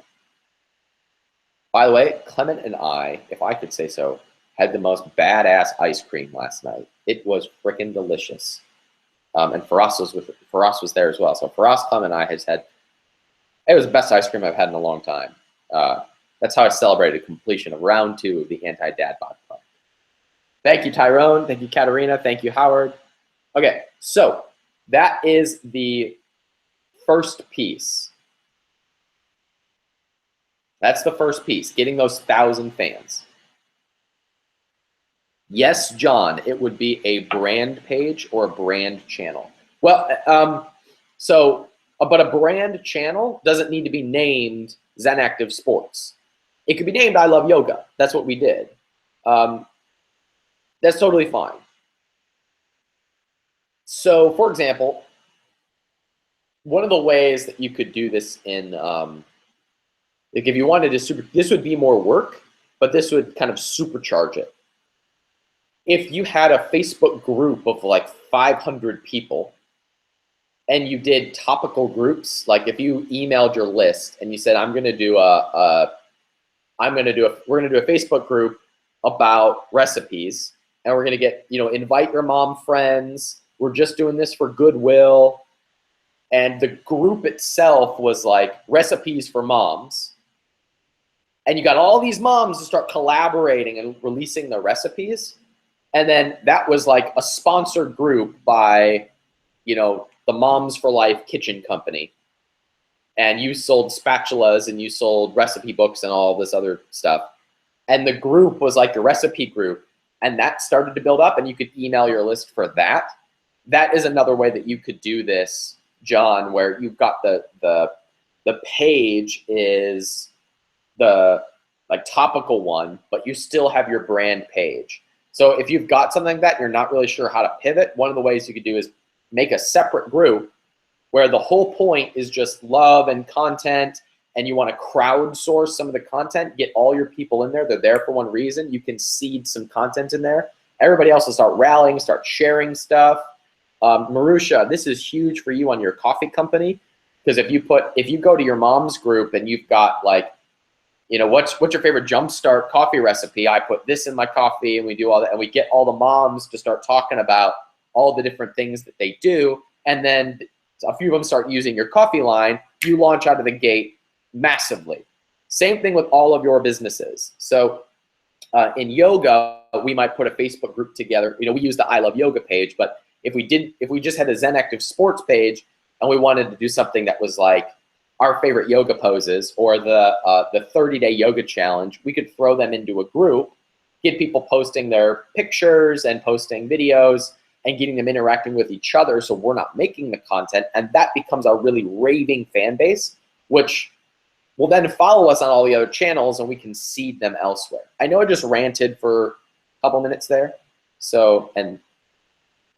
[SPEAKER 1] By the way, Clement and I, if I could say so, had the most badass ice cream last night. It was freaking delicious. And Faraz was there as well. So Faraz, Clement, and I has had, it was the best ice cream I've had in a long time. That's how I celebrated completion of round 2 of the Anti-Dad Bod Club. Thank you, Tyrone. Thank you, Katarina. Thank you, Howard. Okay, so that is the first piece. That's the first piece, getting those 1,000 fans. Yes, John, it would be a brand page or a brand channel. Well, but a brand channel doesn't need to be named Zen Active Sports. It could be named I Love Yoga. That's what we did. That's totally fine. So, for example, one of the ways that you could do this in, like if you wanted to this would be more work, but this would kind of supercharge it. If you had a Facebook group of like 500 people and you did topical groups, like if you emailed your list and you said, we're gonna do a Facebook group about recipes, and we're gonna get, invite your mom friends. We're just doing this for goodwill. And the group itself was like recipes for moms. And you got all these moms to start collaborating and releasing their recipes. And then that was like a sponsored group by, the Moms for Life Kitchen Company. And you sold spatulas and you sold recipe books and all this other stuff. And the group was like your recipe group. And that started to build up, and you could email your list for that. That is another way that you could do this, John, where you've got the page is the like topical one, but you still have your brand page. So if you've got something like that and you're not really sure how to pivot, one of the ways you could do is make a separate group where the whole point is just love and content, and you want to crowdsource some of the content, get all your people in there. They're there for one reason. You can seed some content in there. Everybody else will start rallying, start sharing stuff. Marusha, this is huge for you on your coffee company, because if you go to your mom's group and you've got like, what's your favorite jumpstart coffee recipe? I put this in my coffee, and we do all that, and we get all the moms to start talking about all the different things that they do, and then a few of them start using your coffee line, you launch out of the gate massively. Same thing with all of your businesses. So in yoga, we might put a Facebook group together. We use the I Love Yoga page, but if we just had a Zen Active Sports page and we wanted to do something that was like our favorite yoga poses or the 30-day yoga challenge, we could throw them into a group, get people posting their pictures and posting videos and getting them interacting with each other, so we're not making the content, and that becomes our really raving fan base, which will then follow us on all the other channels, and we can seed them elsewhere. I know I just ranted for a couple minutes there, and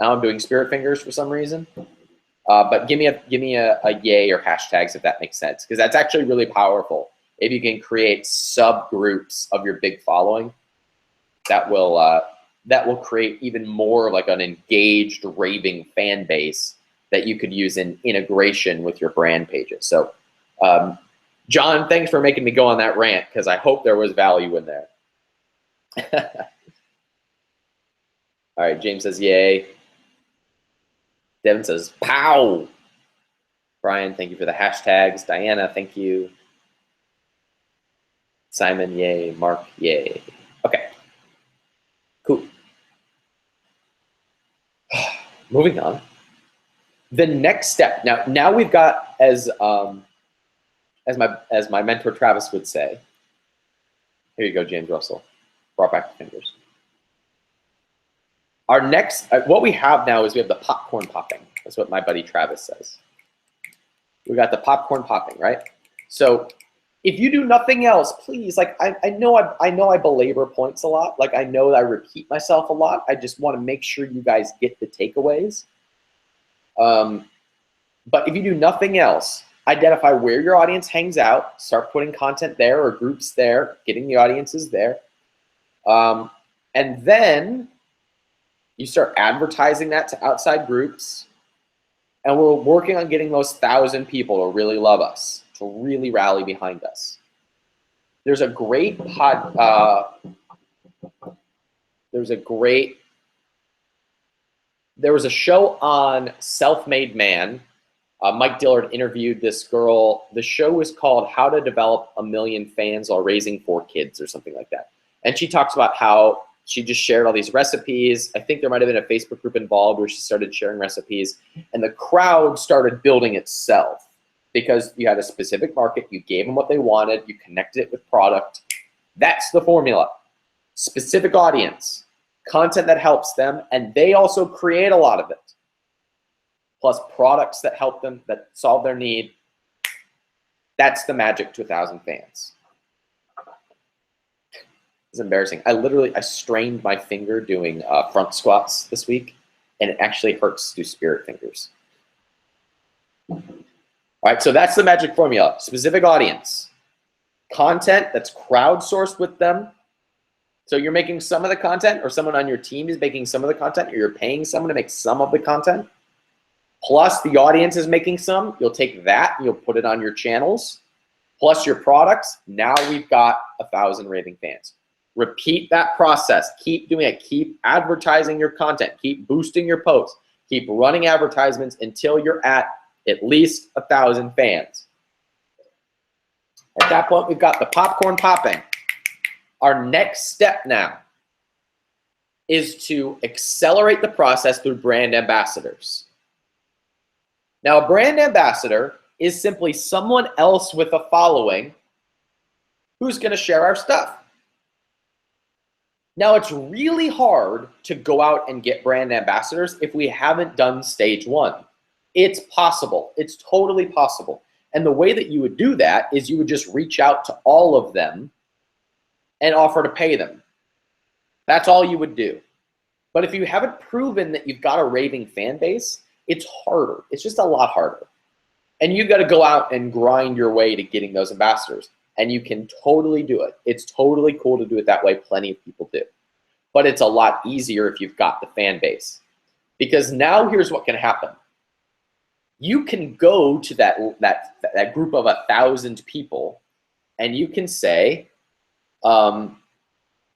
[SPEAKER 1] now I'm doing spirit fingers for some reason. But give me a yay or hashtags if that makes sense, because that's actually really powerful. If you can create subgroups of your big following, that will create even more like an engaged, raving fan base that you could use in integration with your brand pages. So, John, thanks for making me go on that rant, because I hope there was value in there. All right, James says yay. Devin says pow. Brian, thank you for the hashtags. Diana, thank you. Simon, yay. Mark, yay. Okay, cool. Moving on. The next step. Now we've got, as my mentor Travis would say. Here you go, James Russell. Brought back the fingers. Our next, what we have now is we have the popcorn popping. That's what my buddy Travis says. We got the popcorn popping, right? So if you do nothing else, please, like I know I belabor points a lot. Like I know that I repeat myself a lot. I just want to make sure you guys get the takeaways. But if you do nothing else, identify where your audience hangs out, start putting content there or groups there, getting the audiences there. And then you start advertising that to outside groups. And we're working on getting those 1,000 people to really love us, to really rally behind us. There's a great there was a show on Self-Made Man. Mike Dillard interviewed this girl. The show was called How to Develop a Million Fans While Raising 4 Kids or something like that. And she talks about how she just shared all these recipes. I think there might have been a Facebook group involved where she started sharing recipes, and the crowd started building itself because you had a specific market, you gave them what they wanted, you connected it with product. That's the formula. Specific audience, content that helps them, and they also create a lot of it. Plus products that help them, that solve their need. That's the magic to 1,000 fans. It's embarrassing. I strained my finger doing front squats this week, and it actually hurts to do spirit fingers. All right, so that's the magic formula. Specific audience, content that's crowdsourced with them. So you're making some of the content, or someone on your team is making some of the content, or you're paying someone to make some of the content. Plus the audience is making some. You'll take that and you'll put it on your channels. Plus your products. Now we've got 1,000 raving fans. Repeat that process. Keep doing it. Keep advertising your content. Keep boosting your posts. Keep running advertisements until you're at least 1,000 fans. At that point, we've got the popcorn popping. Our next step now is to accelerate the process through brand ambassadors. Now, a brand ambassador is simply someone else with a following who's going to share our stuff. Now, it's really hard to go out and get brand ambassadors if we haven't done stage 1. It's possible. It's totally possible. And the way that you would do that is you would just reach out to all of them and offer to pay them. That's all you would do. But if you haven't proven that you've got a raving fan base, it's harder. It's just a lot harder. And you've got to go out and grind your way to getting those ambassadors. And you can totally do it. It's totally cool to do it that way. Plenty of people do. But it's a lot easier if you've got the fan base. Because now here's what can happen. You can go to that group of 1,000 people and you can say,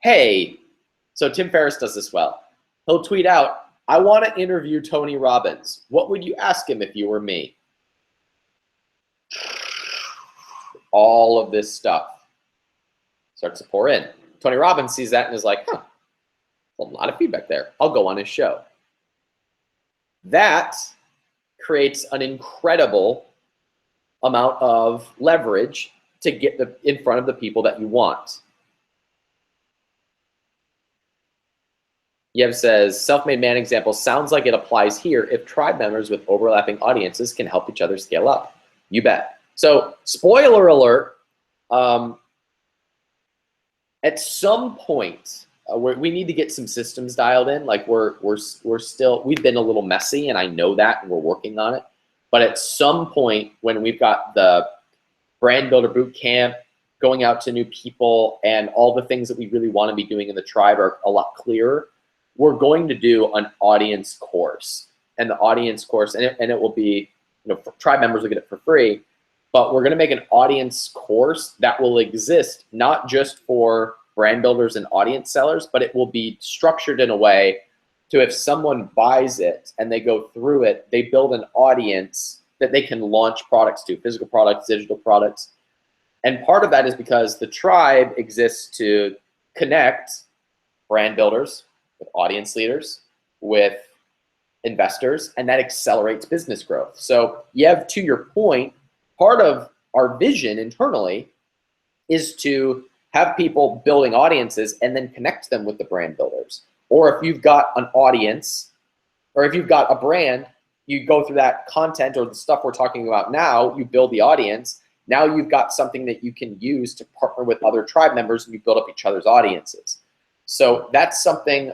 [SPEAKER 1] hey, so Tim Ferriss does this well. He'll tweet out, I want to interview Tony Robbins. What would you ask him if you were me? All of this stuff starts to pour in. Tony Robbins sees that and is like, huh, a lot of feedback there. I'll go on his show. That creates an incredible amount of leverage to get in front of the people that you want. Yev says, self-made man example sounds like it applies here if tribe members with overlapping audiences can help each other scale up. You bet. So, spoiler alert, at some point, we need to get some systems dialed in. Like we've been a little messy, and I know that, and we're working on it. But at some point, when we've got the brand builder boot camp, going out to new people, and all the things that we really want to be doing in the tribe are a lot clearer, we're going to do an audience course. And the audience course, and it will be, tribe members will get it for free, but we're going to make an audience course that will exist not just for brand builders and audience sellers, but it will be structured in a way to, if someone buys it and they go through it, they build an audience that they can launch products to, physical products, digital products. And part of that is because the tribe exists to connect brand builders with audience leaders, with investors, and that accelerates business growth. So Yev, to your point, part of our vision internally is to have people building audiences and then connect them with the brand builders. Or if you've got an audience, or if you've got a brand, you go through that content or the stuff we're talking about now, you build the audience. Now you've got something that you can use to partner with other tribe members, and you build up each other's audiences. So that's something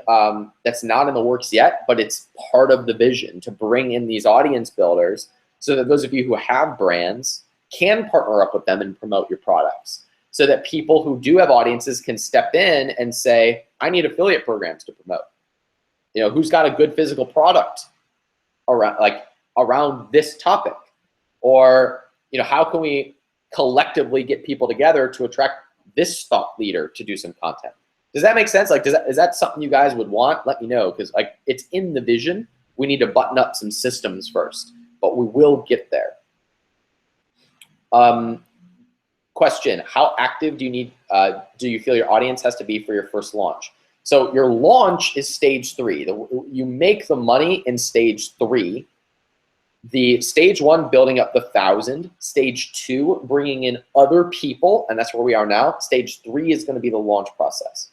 [SPEAKER 1] that's not in the works yet, but it's part of the vision to bring in these audience builders so that those of you who have brands can partner up with them and promote your products, so that people who do have audiences can step in and say, I need affiliate programs to promote. Who's got a good physical product around this topic? Or, how can we collectively get people together to attract this thought leader to do some content? Does that make sense? Is that something you guys would want? Let me know, because it's in the vision. We need to button up some systems first, but we will get there. Question: how active do you feel your audience has to be for your first launch? So your launch is stage 3. You make the money in stage 3. The stage 1, building up the 1,000. Stage 2, bringing in other people, and that's where we are now. Stage 3 is going to be the launch process.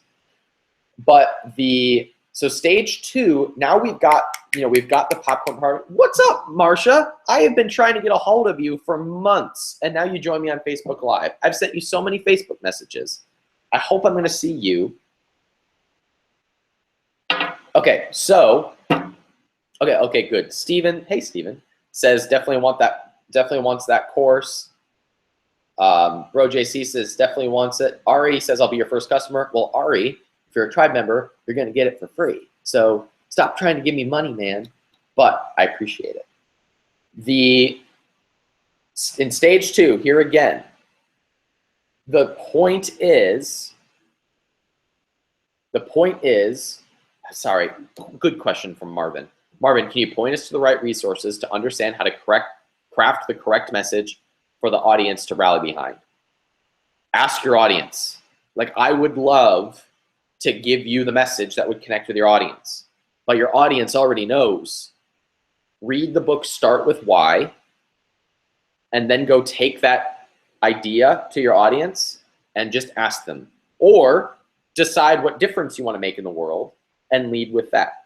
[SPEAKER 1] So stage 2, now we've got the popcorn party. What's up, Marsha? I have been trying to get a hold of you for months, and now you join me on Facebook Live. I've sent you so many Facebook messages. I hope I'm going to see you. Okay, okay, good. Steven, hey Steven, says definitely wants that course. Bro JC says definitely wants it. Ari says I'll be your first customer. Well, Ari, if you're a tribe member, you're going to get it for free. So stop trying to give me money, man. But I appreciate it. In stage 2, here again, the point is, sorry, good question from Marvin. Marvin, can you point us to the right resources to understand how to craft the correct message for the audience to rally behind? Ask your audience. I would love to give you the message that would connect with your audience, but your audience already knows. Read the book, Start With Why, and then go take that idea to your audience and just ask them. Or decide what difference you want to make in the world and lead with that.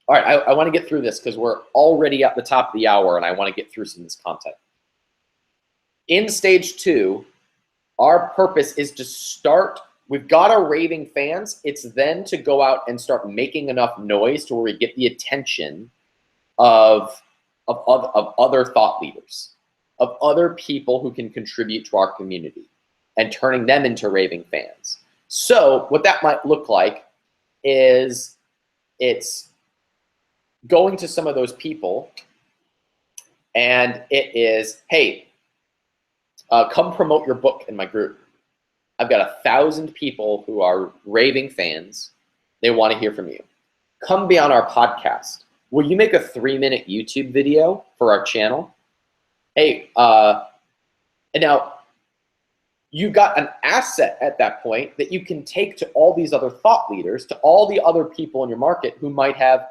[SPEAKER 1] All right, I want to get through this because we're already at the top of the hour and I want to get through some of this content. In stage 2, our purpose is to start. We've got our raving fans. It's then to go out and start making enough noise to where we get the attention of other thought leaders, of other people who can contribute to our community, and turning them into raving fans. So what that might look like is it's going to some of those people and it is, hey, come promote your book in my group. I've got 1,000 people who are raving fans. They want to hear from you. come be on our podcast. Will you make a 3-minute YouTube video for our channel? Hey, and now you got an asset at that point that you can take to all these other thought leaders, to all the other people in your market who might have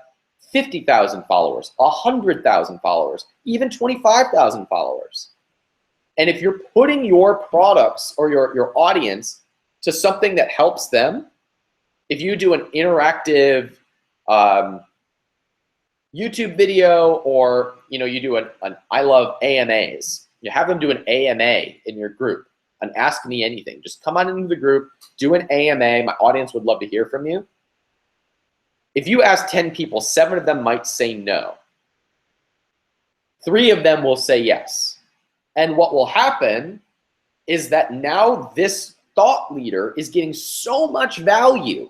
[SPEAKER 1] 50,000 followers, 100,000 followers, even 25,000 followers. And if you're putting your products or your audience to something that helps them, if you do an interactive YouTube video, or you do an I love AMAs, you have them do an AMA in your group, an Ask Me Anything. Just come on into the group, do an AMA. My audience would love to hear from you. If you ask 10 people, 7 of them might say no. 3 of them will say yes. And what will happen is that now this thought leader is getting so much value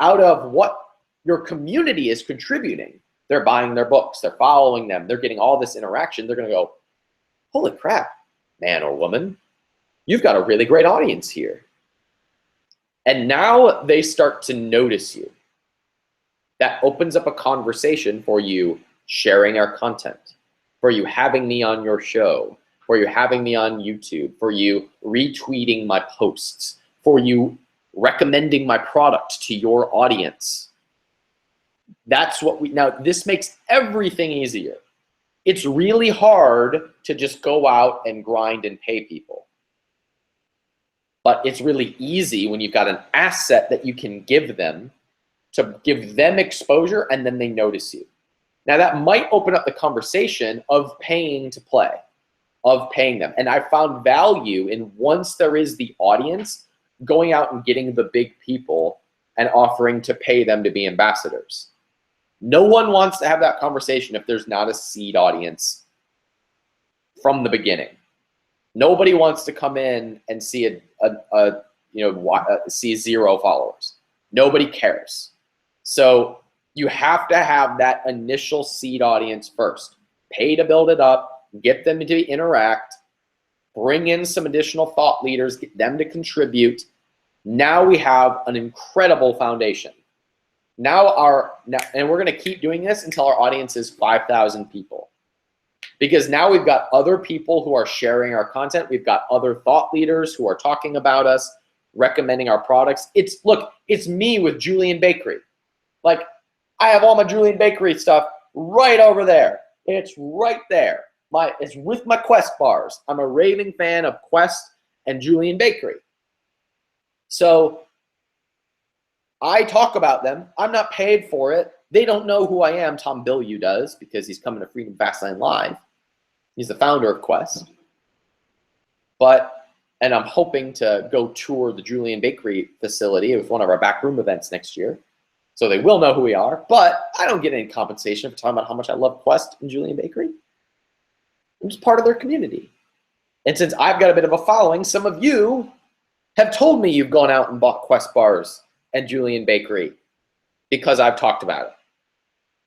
[SPEAKER 1] out of what your community is contributing. They're buying their books, they're following them, they're getting all this interaction. They're gonna go, holy crap, man or woman, you've got a really great audience here. And now they start to notice you. That opens up a conversation for you sharing our content, for you having me on your show, for you having me on YouTube, for you retweeting my posts, for you recommending my product to your audience. That's what now this makes everything easier. It's really hard to just go out and grind and pay people. But it's really easy when you've got an asset that you can give them, to give them exposure, and then they notice you. Now that might open up the conversation of paying to play, of paying them. And I found value in, once there is the audience, going out and getting the big people and offering to pay them to be ambassadors. No one wants to have that conversation if there's not a seed audience from the beginning. Nobody wants to come in and see see 0 followers. Nobody cares. So you have to have that initial seed audience first. Pay to build it up, get them to interact, bring in some additional thought leaders, get them to contribute. Now we have an incredible foundation. And we're gonna keep doing this until our audience is 5,000 people. Because now we've got other people who are sharing our content. We've got other thought leaders who are talking about us, recommending our products. Look, it's me with Julian Bakery. Like, I have all my Julian Bakery stuff right over there. It's right there. It's with my Quest bars. I'm a raving fan of Quest and Julian Bakery. So I talk about them. I'm not paid for it. They don't know who I am. Tom Bilyeu does, because he's coming to Freedom Fastlane Live. He's the founder of Quest. And I'm hoping to go tour the Julian Bakery facility with one of our backroom events next year. So they will know who we are, but I don't get any compensation for talking about how much I love Quest and Julian Bakery. I'm just part of their community. And since I've got a bit of a following, some of you have told me you've gone out and bought Quest bars and Julian Bakery because I've talked about it.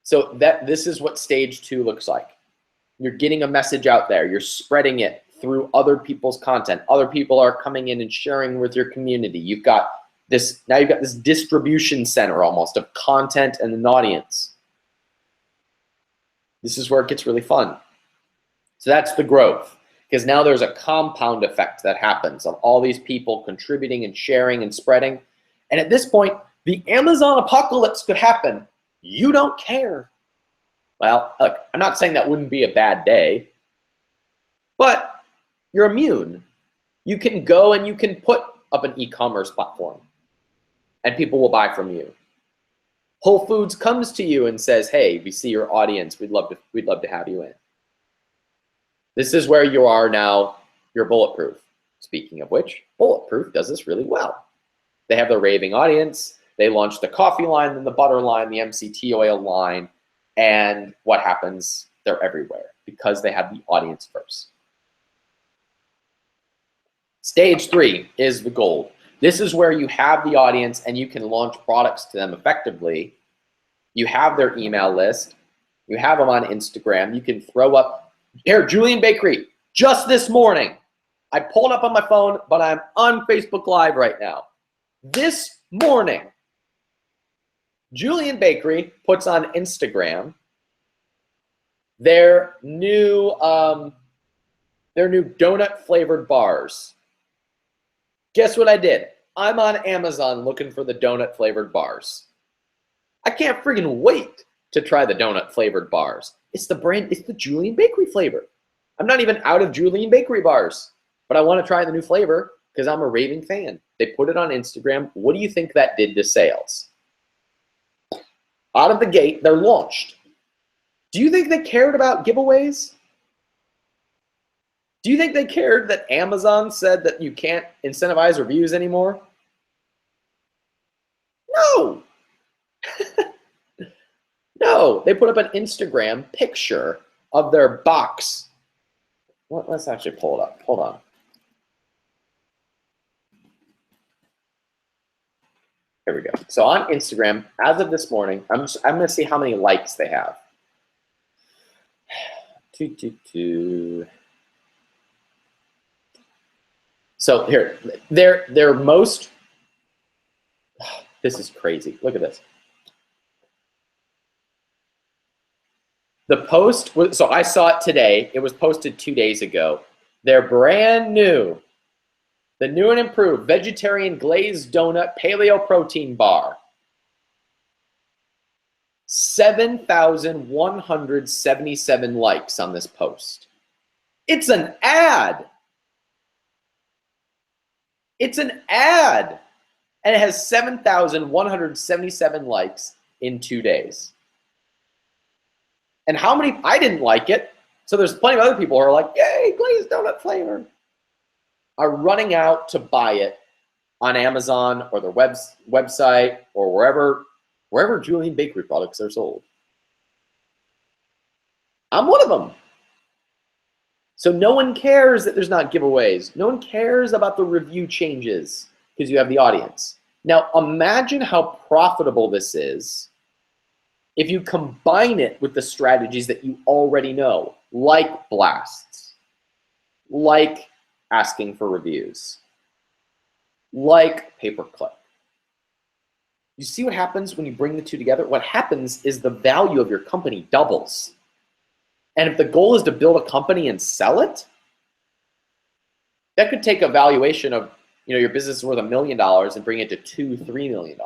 [SPEAKER 1] So this is what stage 2 looks like. You're getting a message out there. You're spreading it through other people's content. Other people are coming in and sharing with your community. You've got this distribution center almost of content and an audience. This is where it gets really fun. So that's the growth, because now there's a compound effect that happens of all these people contributing and sharing and spreading. And at this point, the Amazon apocalypse could happen. You don't care. Well, look, I'm not saying that wouldn't be a bad day, but you're immune. You can go and you can put up an e-commerce platform and people will buy from you. Whole Foods comes to you and says, hey, we see your audience. We'd love to have you in. This is where you are now. You're bulletproof. Speaking of which, Bulletproof does this really well. They have the raving audience. They launched the coffee line, then the butter line, the MCT oil line. And what happens? They're everywhere because they have the audience first. Stage 3 is the gold. This is where you have the audience and you can launch products to them effectively. You have their email list. You have them on Instagram. You can throw up, here, Julian Bakery, just this morning. I pulled up on my phone, but I'm on Facebook Live right now. This morning, Julian Bakery puts on Instagram their new donut flavored bars. Guess what I did? I'm on Amazon looking for the donut flavored bars. I can't friggin' wait to try the donut flavored bars. It's the Julian Bakery flavor. I'm not even out of Julian Bakery bars, but I want to try the new flavor because I'm a raving fan. They put it on Instagram. What do you think that did to sales? Out of the gate, they're launched. Do you think they cared about giveaways? Do you think they cared that Amazon said that you can't incentivize reviews anymore? No. No, they put up an Instagram picture of their box. Well, let's actually pull it up. Hold on. Here we go. So on Instagram, as of this morning, I'm going to see how many likes they have. So here, their most. This is crazy. Look at this. The post was, so I saw it today. It was posted 2 days ago. They're brand new. The new and improved vegetarian glazed donut paleo protein bar. 7,177 likes on this post. It's an ad. It's an ad. And it has 7,177 likes in 2 days. And how many? I didn't like it. So there's plenty of other people who are like, yay, glazed donut flavor. Are running out to buy it on Amazon or their website or wherever Julian Bakery products are sold. I'm one of them. So no one cares that there's not giveaways. No one cares about the review changes because you have the audience. Now imagine how profitable this is if you combine it with the strategies that you already know, like blasts, like asking for reviews, like pay-per-click. You see what happens when you bring the two together? What happens is the value of your company doubles. And if the goal is to build a company and sell it, that could take a valuation of, your business is worth $1 million and bring it to $2-3 million.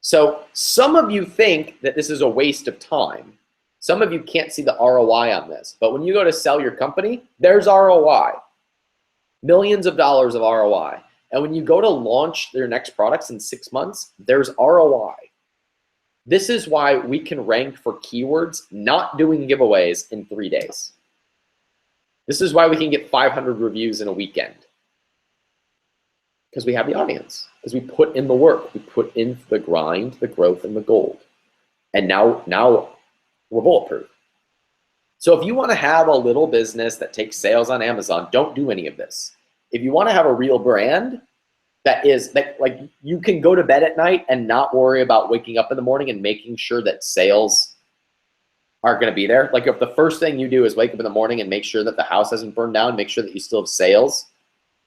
[SPEAKER 1] So some of you think that this is a waste of time. Some of you can't see the ROI on this. But when you go to sell your company, there's ROI. Millions of dollars of ROI. And when you go to launch their next products in 6 months, there's ROI. This is why we can rank for keywords not doing giveaways in 3 days. This is why we can get 500 reviews in a weekend. Because we have the audience. Because we put in the work. We put in the grind, the growth, and the gold. And now we're bulletproof. So if you want to have a little business that takes sales on Amazon, don't do any of this. If you want to have a real brand that like you can go to bed at night and not worry about waking up in the morning and making sure that sales are going to be there. Like if the first thing you do is wake up in the morning and make sure that the house hasn't burned down, make sure that you still have sales,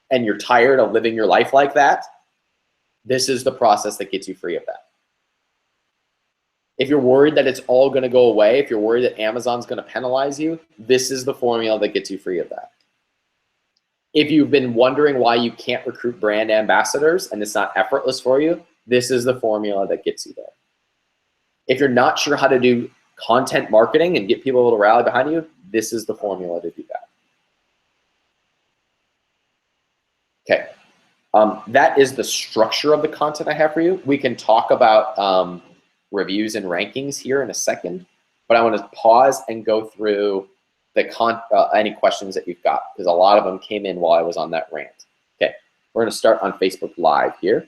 [SPEAKER 1] and you're tired of living your life like that, this is the process that gets you free of that. If you're worried that it's all going to go away, if you're worried that Amazon's going to penalize you, this is the formula that gets you free of that. If you've been wondering why you can't recruit brand ambassadors and it's not effortless for you, this is the formula that gets you there. If you're not sure how to do content marketing and get people to rally behind you, this is the formula to do that. Okay, that is the structure of the content I have for you. We can talk about reviews and rankings here in a second, but I want to pause and go through any questions that you've got, because a lot of them came in while I was on that rant. Okay, we're going to start on Facebook Live here.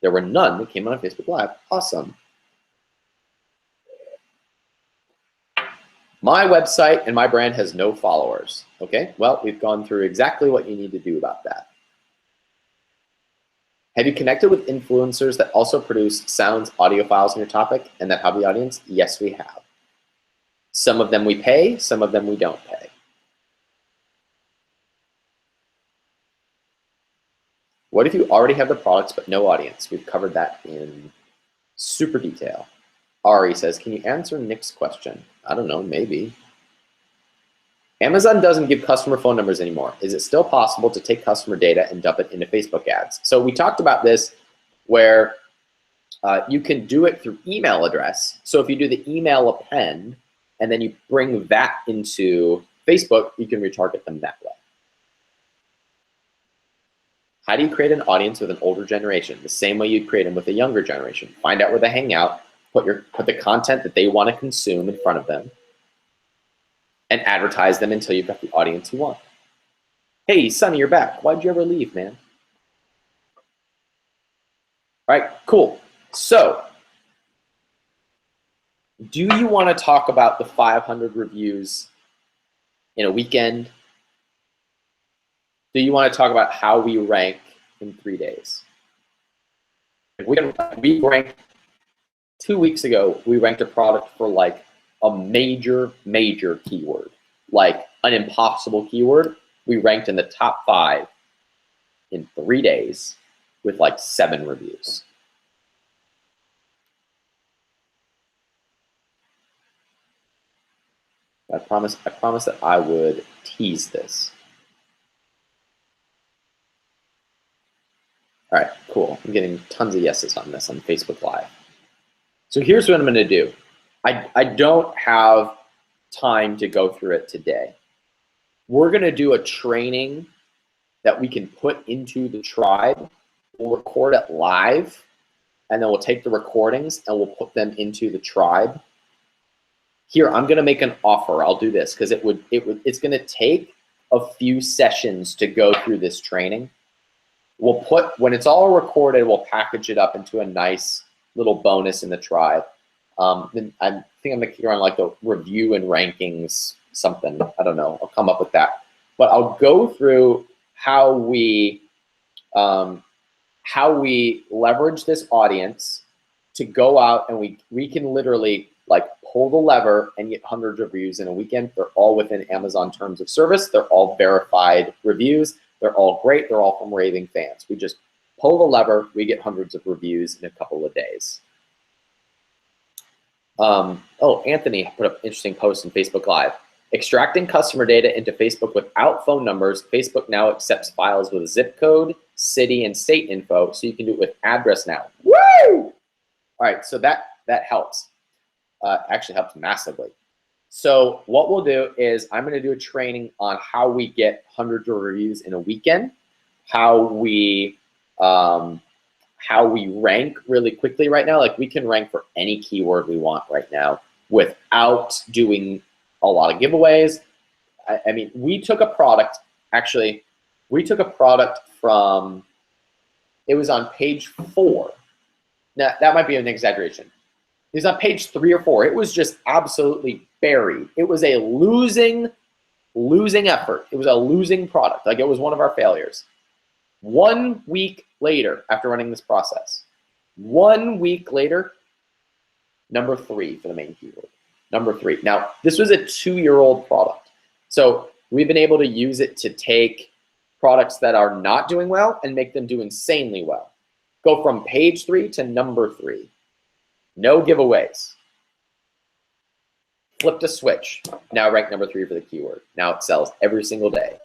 [SPEAKER 1] There were none that came on Facebook Live. Awesome. My website and my brand has no followers. Okay, well, we've gone through exactly what you need to do about that. Have you connected with influencers that also produce sounds, audio files on your topic and that have the audience? Yes, we have. Some of them we pay, some of them we don't pay. What if you already have the products but no audience? We've covered that in Super detail. Ari says, can you answer Nick's question? I don't know, maybe. Amazon doesn't give customer phone numbers anymore. Is it still possible to take customer data and dump it into Facebook ads? So we talked about this where you can do it through email address. So if you do the email append and then you bring that into Facebook, you can retarget them that way. How do you create an audience with an older generation? The same way you'd create them with a younger generation. Find out where they hang out, put the content that they want to consume in front of them, and advertise them until you've got the audience you want. Hey, Sonny, you're back. Why'd you ever leave, man? All right, cool. So, do you want to talk about the 500 reviews in a weekend? Do you want to talk about how we rank in 3 days? We ranked 2 weeks ago, we ranked a product for like a major keyword, like an impossible keyword. We ranked in the top 5 in 3 days with like 7 reviews. I promised that I would tease this. All right, cool. I'm getting tons of yeses on this on Facebook Live. So here's what I'm gonna do. I don't have time to go through it today. We're gonna do a training that we can put into the tribe. We'll record it live, and then we'll take the recordings and we'll put them into the tribe. Here, I'm gonna make an offer. I'll do this because it's gonna take a few sessions to go through this training. We'll put, when it's all recorded, we'll package it up into a nice little bonus in the tribe. Then I think I'm gonna keep on like the review and rankings something. I don't know. I'll come up with that. But I'll go through how we leverage this audience to go out and we can literally like pull the lever and get hundreds of reviews in a weekend. They're all within Amazon terms of service. They're all verified reviews. They're all great. They're all from raving fans. We just pull the lever. We get hundreds of reviews in a couple of days. Oh, Anthony put up an interesting post in Facebook Live. Extracting customer data into Facebook without phone numbers. Facebook now accepts files with zip code, city, and state info, so you can do it with address now. Woo! All right, so that helps. Actually helps massively. So what we'll do is I'm going to do a training on how we get hundreds of reviews in a weekend, how we rank really quickly right now. Like we can rank for any keyword we want right now without doing a lot of giveaways. I mean, we took a product, actually, we took a product from, it was on page 4. Now, that might be an exaggeration. It was on page 3 or 4. It was just absolutely buried. It was a losing effort. It was a losing product. Like it was one of our failures. 1 week later, after running this process, 1 week later, number 3 for the main keyword. Number 3. Now, this was a 2-year-old product. So we've been able to use it to take products that are not doing well and make them do insanely well. Go from page 3 to number 3. No giveaways. Flipped a switch. Now ranked number 3 for the keyword. Now it sells every single day.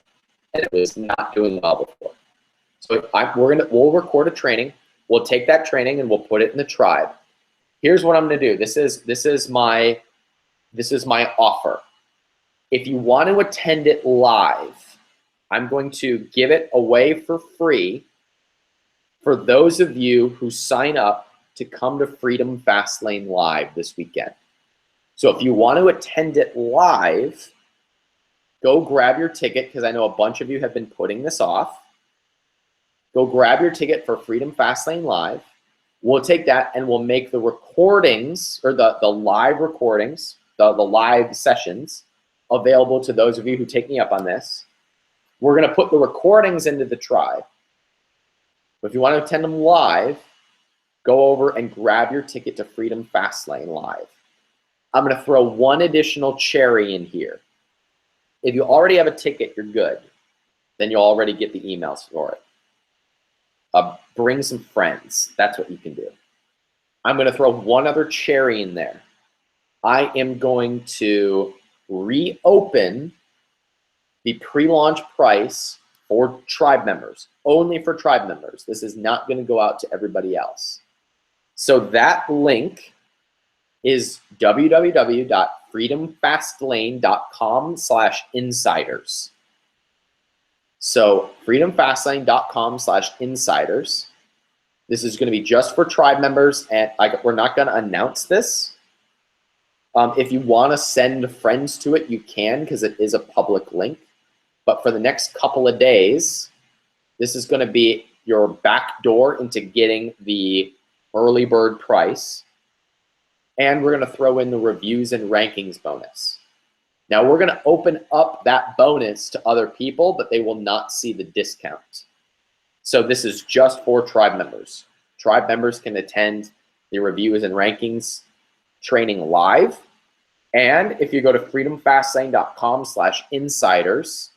[SPEAKER 1] And it was not doing well before. So we'll record a training. We'll take that training and we'll put it in the tribe. Here's what I'm gonna do. This is my offer. If you want to attend it live, I'm going to give it away for free for those of you who sign up to come to Freedom Fastlane Live this weekend. So if you want to attend it live, go grab your ticket, because I know a bunch of you have been putting this off. Go grab your ticket for Freedom Fastlane Live. We'll take that and we'll make the recordings, or the live recordings, the live sessions, available to those of you who take me up on this. We're going to put the recordings into the tribe. But if you want to attend them live, go over and grab your ticket to Freedom Fastlane Live. I'm going to throw one additional cherry in here. If you already have a ticket, you're good. Then you'll already get the emails for it. Bring some friends. That's what you can do. I'm going to throw one other cherry in there. I am going to reopen the pre-launch price for tribe members, only for tribe members. This is not going to go out to everybody else. So that link is www.freedomfastlane.com/insiders. So freedomfastlane.com/insiders. This is going to be just for tribe members, and we're not going to announce this. If you want to send friends to it, you can, because it is a public link. But for the next couple of days, this is going to be your back door into getting the early bird price. And we're going to throw in the reviews and rankings bonus. Now we're going to open up that bonus to other people, but they will not see the discount. So this is just for tribe members. Tribe members can attend the reviews and rankings training live. And if you go to freedomfastlane.com/insiders,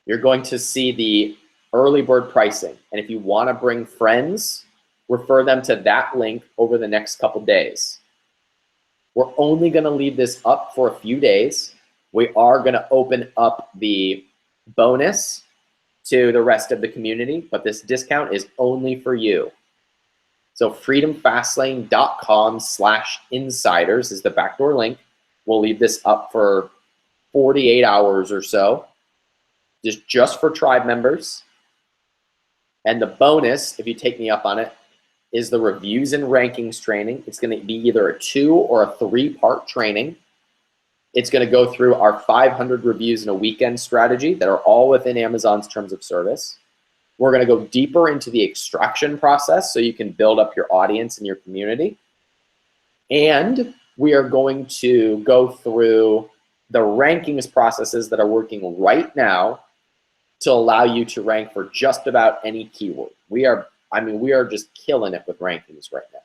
[SPEAKER 1] you're going to see the early bird pricing. And if you want to bring friends, refer them to that link over the next couple days. We're only going to leave this up for a few days. We are going to open up the bonus to the rest of the community, but this discount is only for you. So freedomfastlane.com/insiders is the backdoor link. We'll leave this up for 48 hours or so, just for tribe members. And the bonus, if you take me up on it, is the reviews and rankings training. It's going to be either a 2 or a 3-part training. It's going to go through our 500 reviews in a weekend strategy that are all within Amazon's terms of service. We're going to go deeper into the extraction process so you can build up your audience and your community. And we are going to go through the rankings processes that are working right now to allow you to rank for just about any keyword. We are just killing it with rankings right now.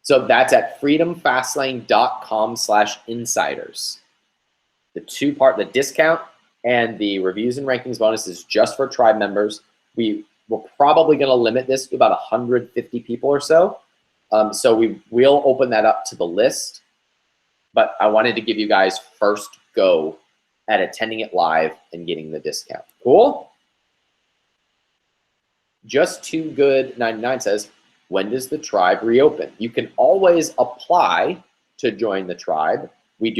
[SPEAKER 1] So that's at freedomfastlane.com/insiders. The discount and the reviews and rankings bonus is just for tribe members. We're probably going to limit this to about 150 people or so. So we will open that up to the list. But I wanted to give you guys first go at attending it live and getting the discount. Cool? Just Too Good 99 says, when does the tribe reopen? You can always apply to join the tribe. You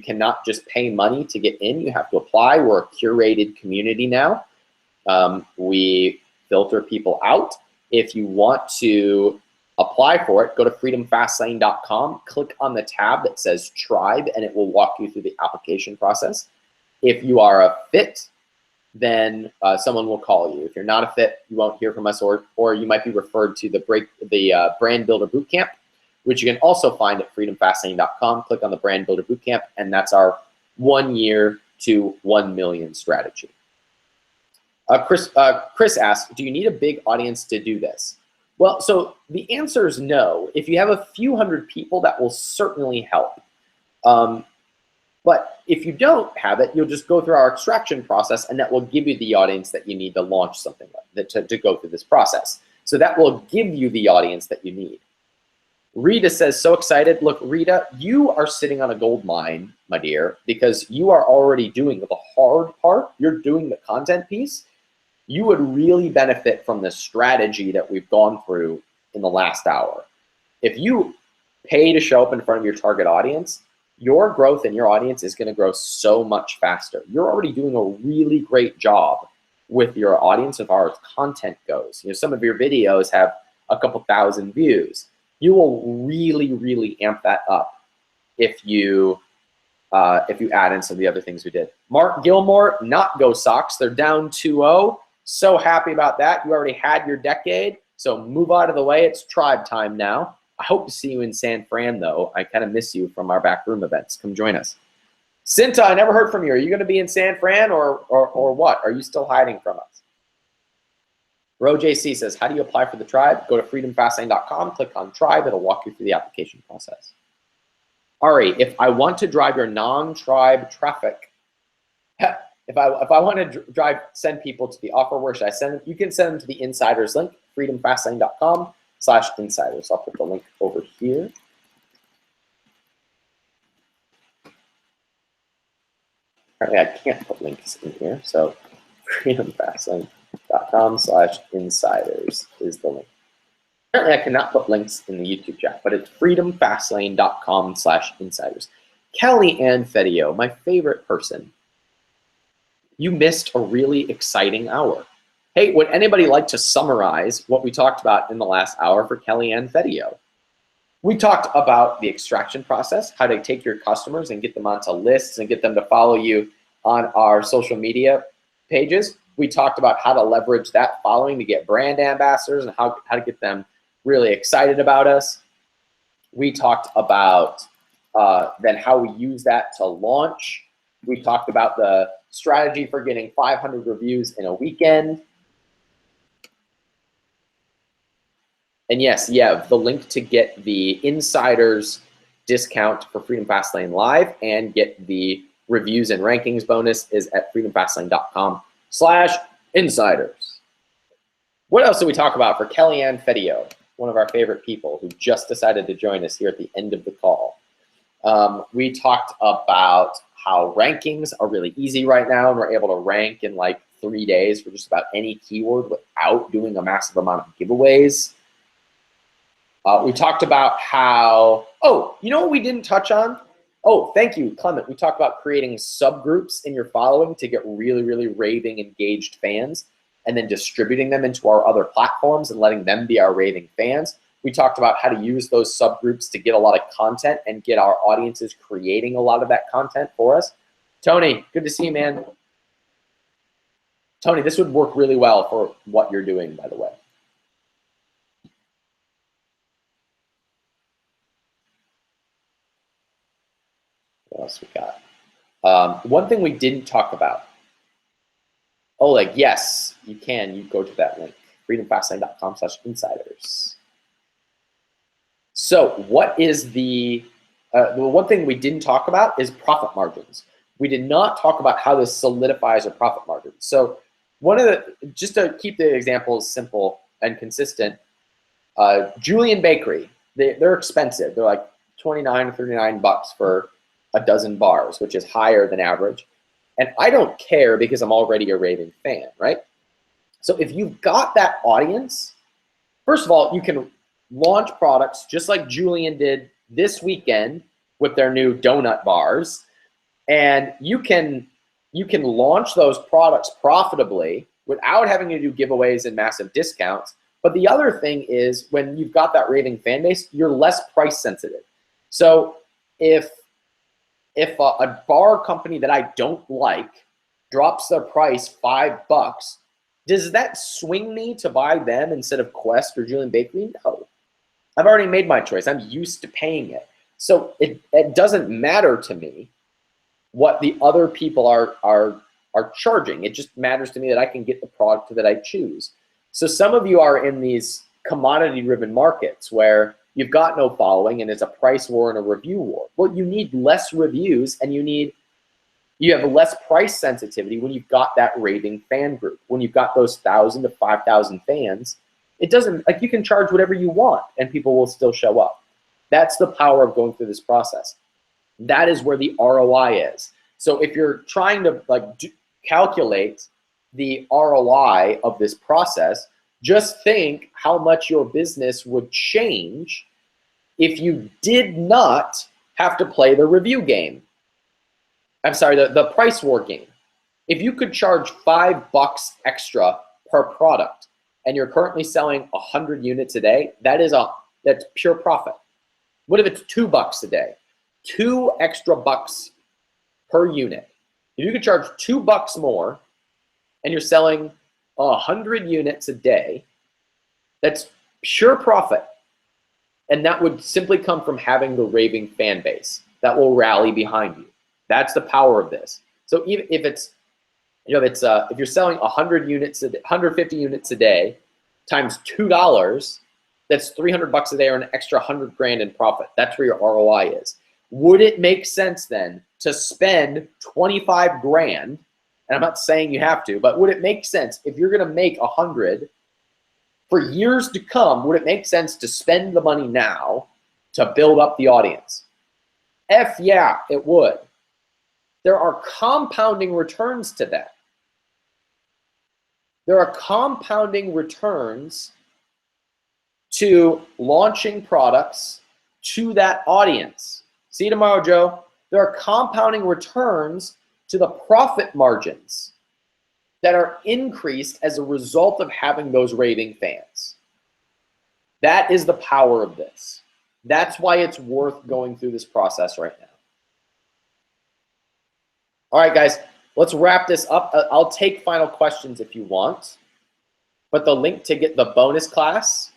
[SPEAKER 1] cannot just pay money to get in. You have to apply. We're a curated community now. We filter people out. If you want to apply for it, go to freedomfastlane.com, click on the tab that says tribe, and it will walk you through the application process. If you are a fit, then someone will call you. If you're not a fit, you won't hear from us, or you might be referred to the Brand Builder Bootcamp, which you can also find at freedomfastlane.com. Click on the Brand Builder Bootcamp, and that's our 1 year to 1 million strategy. Chris asks, do you need a big audience to do this? Well, so the answer is no. If you have a few hundred people, that will certainly help. But if you don't have it, you'll just go through our extraction process, and that will give you the audience that you need to launch something like that, to go through this process. So that will give you the audience that you need. Rita says, so excited. Look, Rita, you are sitting on a gold mine, my dear, because you are already doing the hard part. You're doing the content piece. You would really benefit from the strategy that we've gone through in the last hour. If you pay to show up in front of your target audience, your growth in your audience is going to grow so much faster. You're already doing a really great job with your audience as far as content goes. Some of your videos have a couple thousand views. You will really, really amp that up if you add in some of the other things we did. Mark Gilmore, not Go Sox. They're down 2-0. So happy about that. You already had your decade, so move out of the way. It's tribe time now. I hope to see you in San Fran, though. I kind of miss you from our backroom events. Come join us. Cinta, I never heard from you. Are you going to be in San Fran or what? Are you still hiding from us? RoJC says, how do you apply for the tribe? Go to freedomfastlane.com, click on tribe. It'll walk you through the application process. Ari, if I want to drive your non-tribe traffic, if I want to send people to the offer, where should I send them? You can send them to the insiders link, freedomfastlane.com/insiders. I'll put the link over here. Apparently I can't put links in here, so freedomfastlane.com/insiders is the link. Apparently I cannot put links in the YouTube chat, but it's freedomfastlane.com/insiders. Kelly Ann Fedio, my favorite person. You missed a really exciting hour. Hey, would anybody like to summarize what we talked about in the last hour for Kelly Ann Fedio? We talked about the extraction process, how to take your customers and get them onto lists and get them to follow you on our social media pages. We talked about how to leverage that following to get brand ambassadors and how to get them really excited about us. We talked about then how we use that to launch. We talked about the strategy for getting 500 reviews in a weekend. And yes, yeah, the link to get the insiders discount for Freedom Fastlane Live and get the reviews and rankings bonus is at freedomfastlane.com/insiders. What else did we talk about for Kelly Ann Fedio, one of our favorite people who just decided to join us here at the end of the call? We talked about how rankings are really easy right now, and we're able to rank in like 3 days for just about any keyword without doing a massive amount of giveaways. We talked about how, oh, you know what we didn't touch on? Oh, thank you, Clement. We talked about creating subgroups in your following to get really, really raving, engaged fans, and then distributing them into our other platforms and letting them be our raving fans. We talked about how to use those subgroups to get a lot of content and get our audiences creating a lot of that content for us. Tony, good to see you, man. Tony, this would work really well for what you're doing, by the way. What else we got? One thing we didn't talk about. Oh, like, yes, you can. You go to that link, freedomfastlane.com/insiders. So what is the one thing we didn't talk about is profit margins. We did not talk about how this solidifies a profit margin. So one of the, just to keep the examples simple and consistent, Julian Bakery, they're expensive. They're like 29, 39 bucks for a dozen bars, which is higher than average. And I don't care because I'm already a raving fan, right? So if you've got that audience, first of all, you can launch products just like Julian did this weekend with their new donut bars. And you can launch those products profitably without having to do giveaways and massive discounts. But the other thing is when you've got that raving fan base, you're less price sensitive. So if a bar company that I don't like drops their price $5, does that swing me to buy them instead of Quest or Julian Bakery? No. I've already made my choice. I'm used to paying it. So it doesn't matter to me what the other people are charging. It just matters to me that I can get the product that I choose. So some of you are in these commodity-driven markets where you've got no following and it's a price war and a review war. Well, you need less reviews and you have less price sensitivity when you've got that raving fan group. When you've got those 1,000 to 5,000 fans, it doesn't, like, you can charge whatever you want and people will still show up. That's the power of going through this process. That is where the ROI is. So if you're trying to calculate the ROI of this process, just think how much your business would change if you did not have to play the review game. I'm sorry, the price war game. If you could charge $5 extra per product and you're currently selling 100 units a day, that's pure profit. What if it's $2 a day? 2 extra bucks per unit. If you could charge $2 more and you're selling 100 units a day, that's pure profit. And that would simply come from having the raving fan base that will rally behind you. That's the power of this. So even if it's, if you're selling 100 units, 150 units a day times $2, that's $300 a day or an extra 100 grand in profit. That's where your ROI is. Would it make sense then to spend 25 grand? And I'm not saying you have to, but would it make sense if you're going to make 100 for years to come, would it make sense to spend the money now to build up the audience? F yeah, it would. There are compounding returns to that. There are compounding returns to launching products to that audience. See you tomorrow, Joe. There are compounding returns to the profit margins that are increased as a result of having those raving fans. That is the power of this. That's why it's worth going through this process right now. All right, guys, let's wrap this up. I'll take final questions if you want, but the link to get the bonus class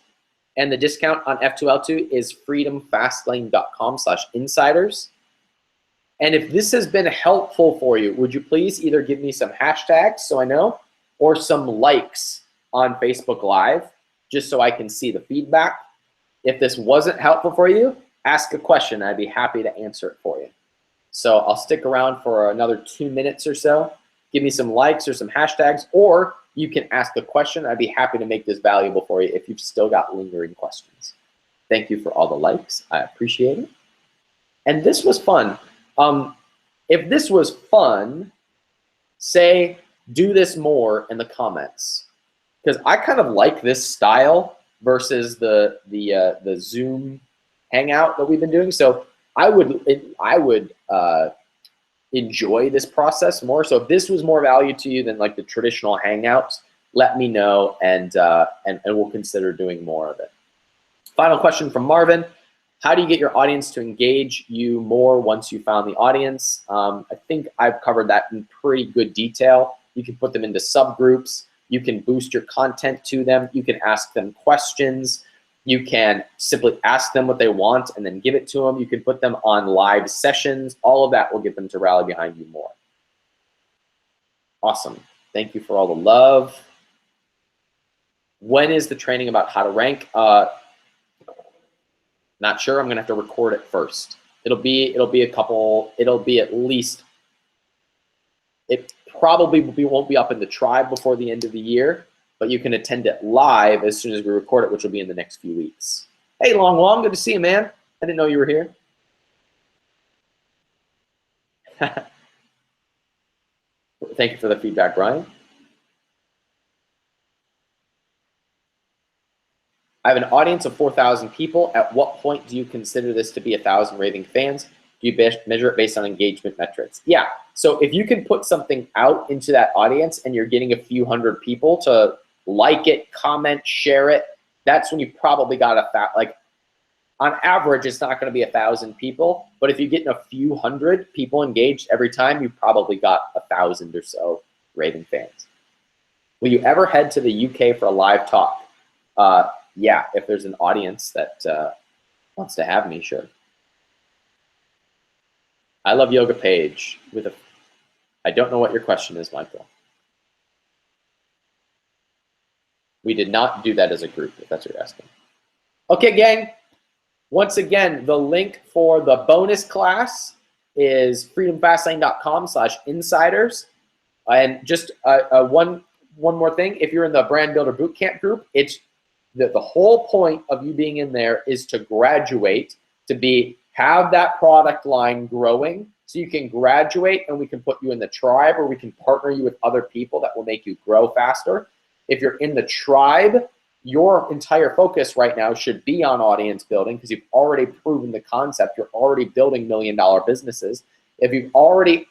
[SPEAKER 1] and the discount on F2L2 is freedomfastlane.com/insiders. And if this has been helpful for you, would you please either give me some hashtags so I know, or some likes on Facebook Live, just so I can see the feedback. If this wasn't helpful for you, ask a question. I'd be happy to answer it for you. So I'll stick around for another 2 minutes or so. Give me some likes or some hashtags, or you can ask a question. I'd be happy to make this valuable for you if you've still got lingering questions. Thank you for all the likes. I appreciate it. And this was fun. If this was fun, say do this more in the comments, because I kind of like this style versus the Zoom hangout that we've been doing. So I would enjoy this process more. So if this was more value to you than like the traditional hangouts, let me know, and we'll consider doing more of it. Final question from Marvin. How do you get your audience to engage you more once you found the audience? I think I've covered that in pretty good detail. You can put them into subgroups. You can boost your content to them. You can ask them questions. You can simply ask them what they want and then give it to them. You can put them on live sessions. All of that will get them to rally behind you more. Awesome. Thank you for all the love. When is the training about how to rank? Not sure. I'm gonna have to record it first. It'll be at least, it probably won't be up in the tribe before the end of the year, but you can attend it live as soon as we record it, which will be in the next few weeks. Hey, Long, good to see you, man. I didn't know you were here. Thank you for the feedback, Brian. I have an audience of 4,000 people. At what point do you consider this to be 1,000 raving fans? Do you measure it based on engagement metrics? Yeah, so if you can put something out into that audience and you're getting a few hundred people to like it, comment, share it, that's when you probably got like on average, it's not gonna be 1,000 people, but if you're getting a few hundred people engaged every time, you probably got 1,000 or so raving fans. Will you ever head to the UK for a live talk? Yeah, if there's an audience that wants to have me, sure. I love Yoga Page with a, I don't know what your question is, Michael. We did not do that as a group, if that's what you're asking. Okay, gang. Once again, the link for the bonus class is freedomfastlane.com/insiders. And just one more thing, if you're in the Brand Builder Bootcamp group, it's the whole point of you being in there is to graduate, to have that product line growing so you can graduate and we can put you in the tribe, or we can partner you with other people that will make you grow faster. If you're in the tribe, your entire focus right now should be on audience building because you've already proven the concept. You're already building $1 million businesses. If you're already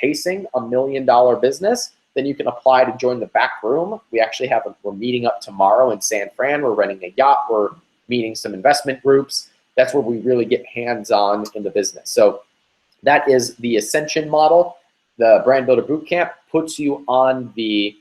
[SPEAKER 1] pacing a $1 million business, then you can apply to join the back room. We actually we're meeting up tomorrow in San Fran. We're renting a yacht. We're meeting some investment groups. That's where we really get hands-on in the business. So that is the Ascension model. The Brand Builder Bootcamp puts you on the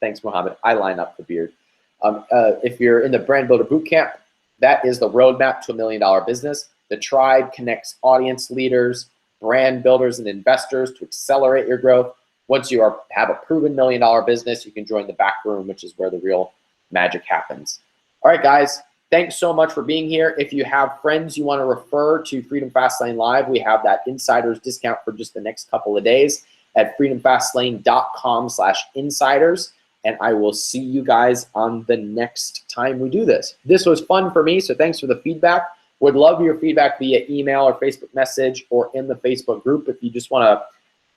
[SPEAKER 1] thanks, Mohammed. I line up the beard. If you're in the Brand Builder Bootcamp, that is the roadmap to $1 million business. The tribe connects audience leaders, brand builders, and investors to accelerate your growth. Once you have a proven $1 million business, you can join the back room, which is where the real magic happens. All right, guys, thanks so much for being here. If you have friends you want to refer to Freedom Fastlane Live, we have that insiders discount for just the next couple of days at freedomfastlane.com/insiders. and I will see you guys on the next time we do this. This was fun for me, so thanks for the feedback. Would love your feedback via email or Facebook message or in the Facebook group if you just want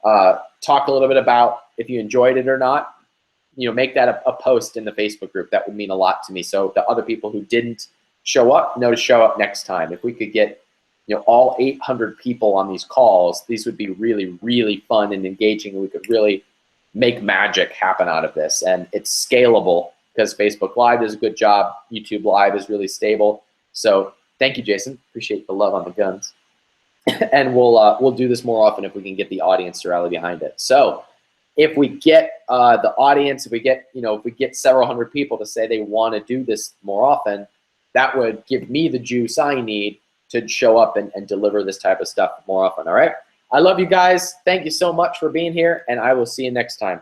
[SPEAKER 1] to talk a little bit about if you enjoyed it or not. You know, make that a post in the Facebook group. That would mean a lot to me. So the other people who didn't show up know to show up next time. If we could get, you know, all 800 people on these calls, these would be really, really fun and engaging. We could really make magic happen out of this. And it's scalable because Facebook Live does a good job. YouTube Live is really stable. So thank you, Jason. Appreciate the love on the guns. And we'll do this more often if we can get the audience to rally behind it. So if we get the audience, if we get several hundred people to say they want to do this more often, that would give me the juice I need to show up and deliver this type of stuff more often. All right. I love you guys. Thank you so much for being here, and I will see you next time.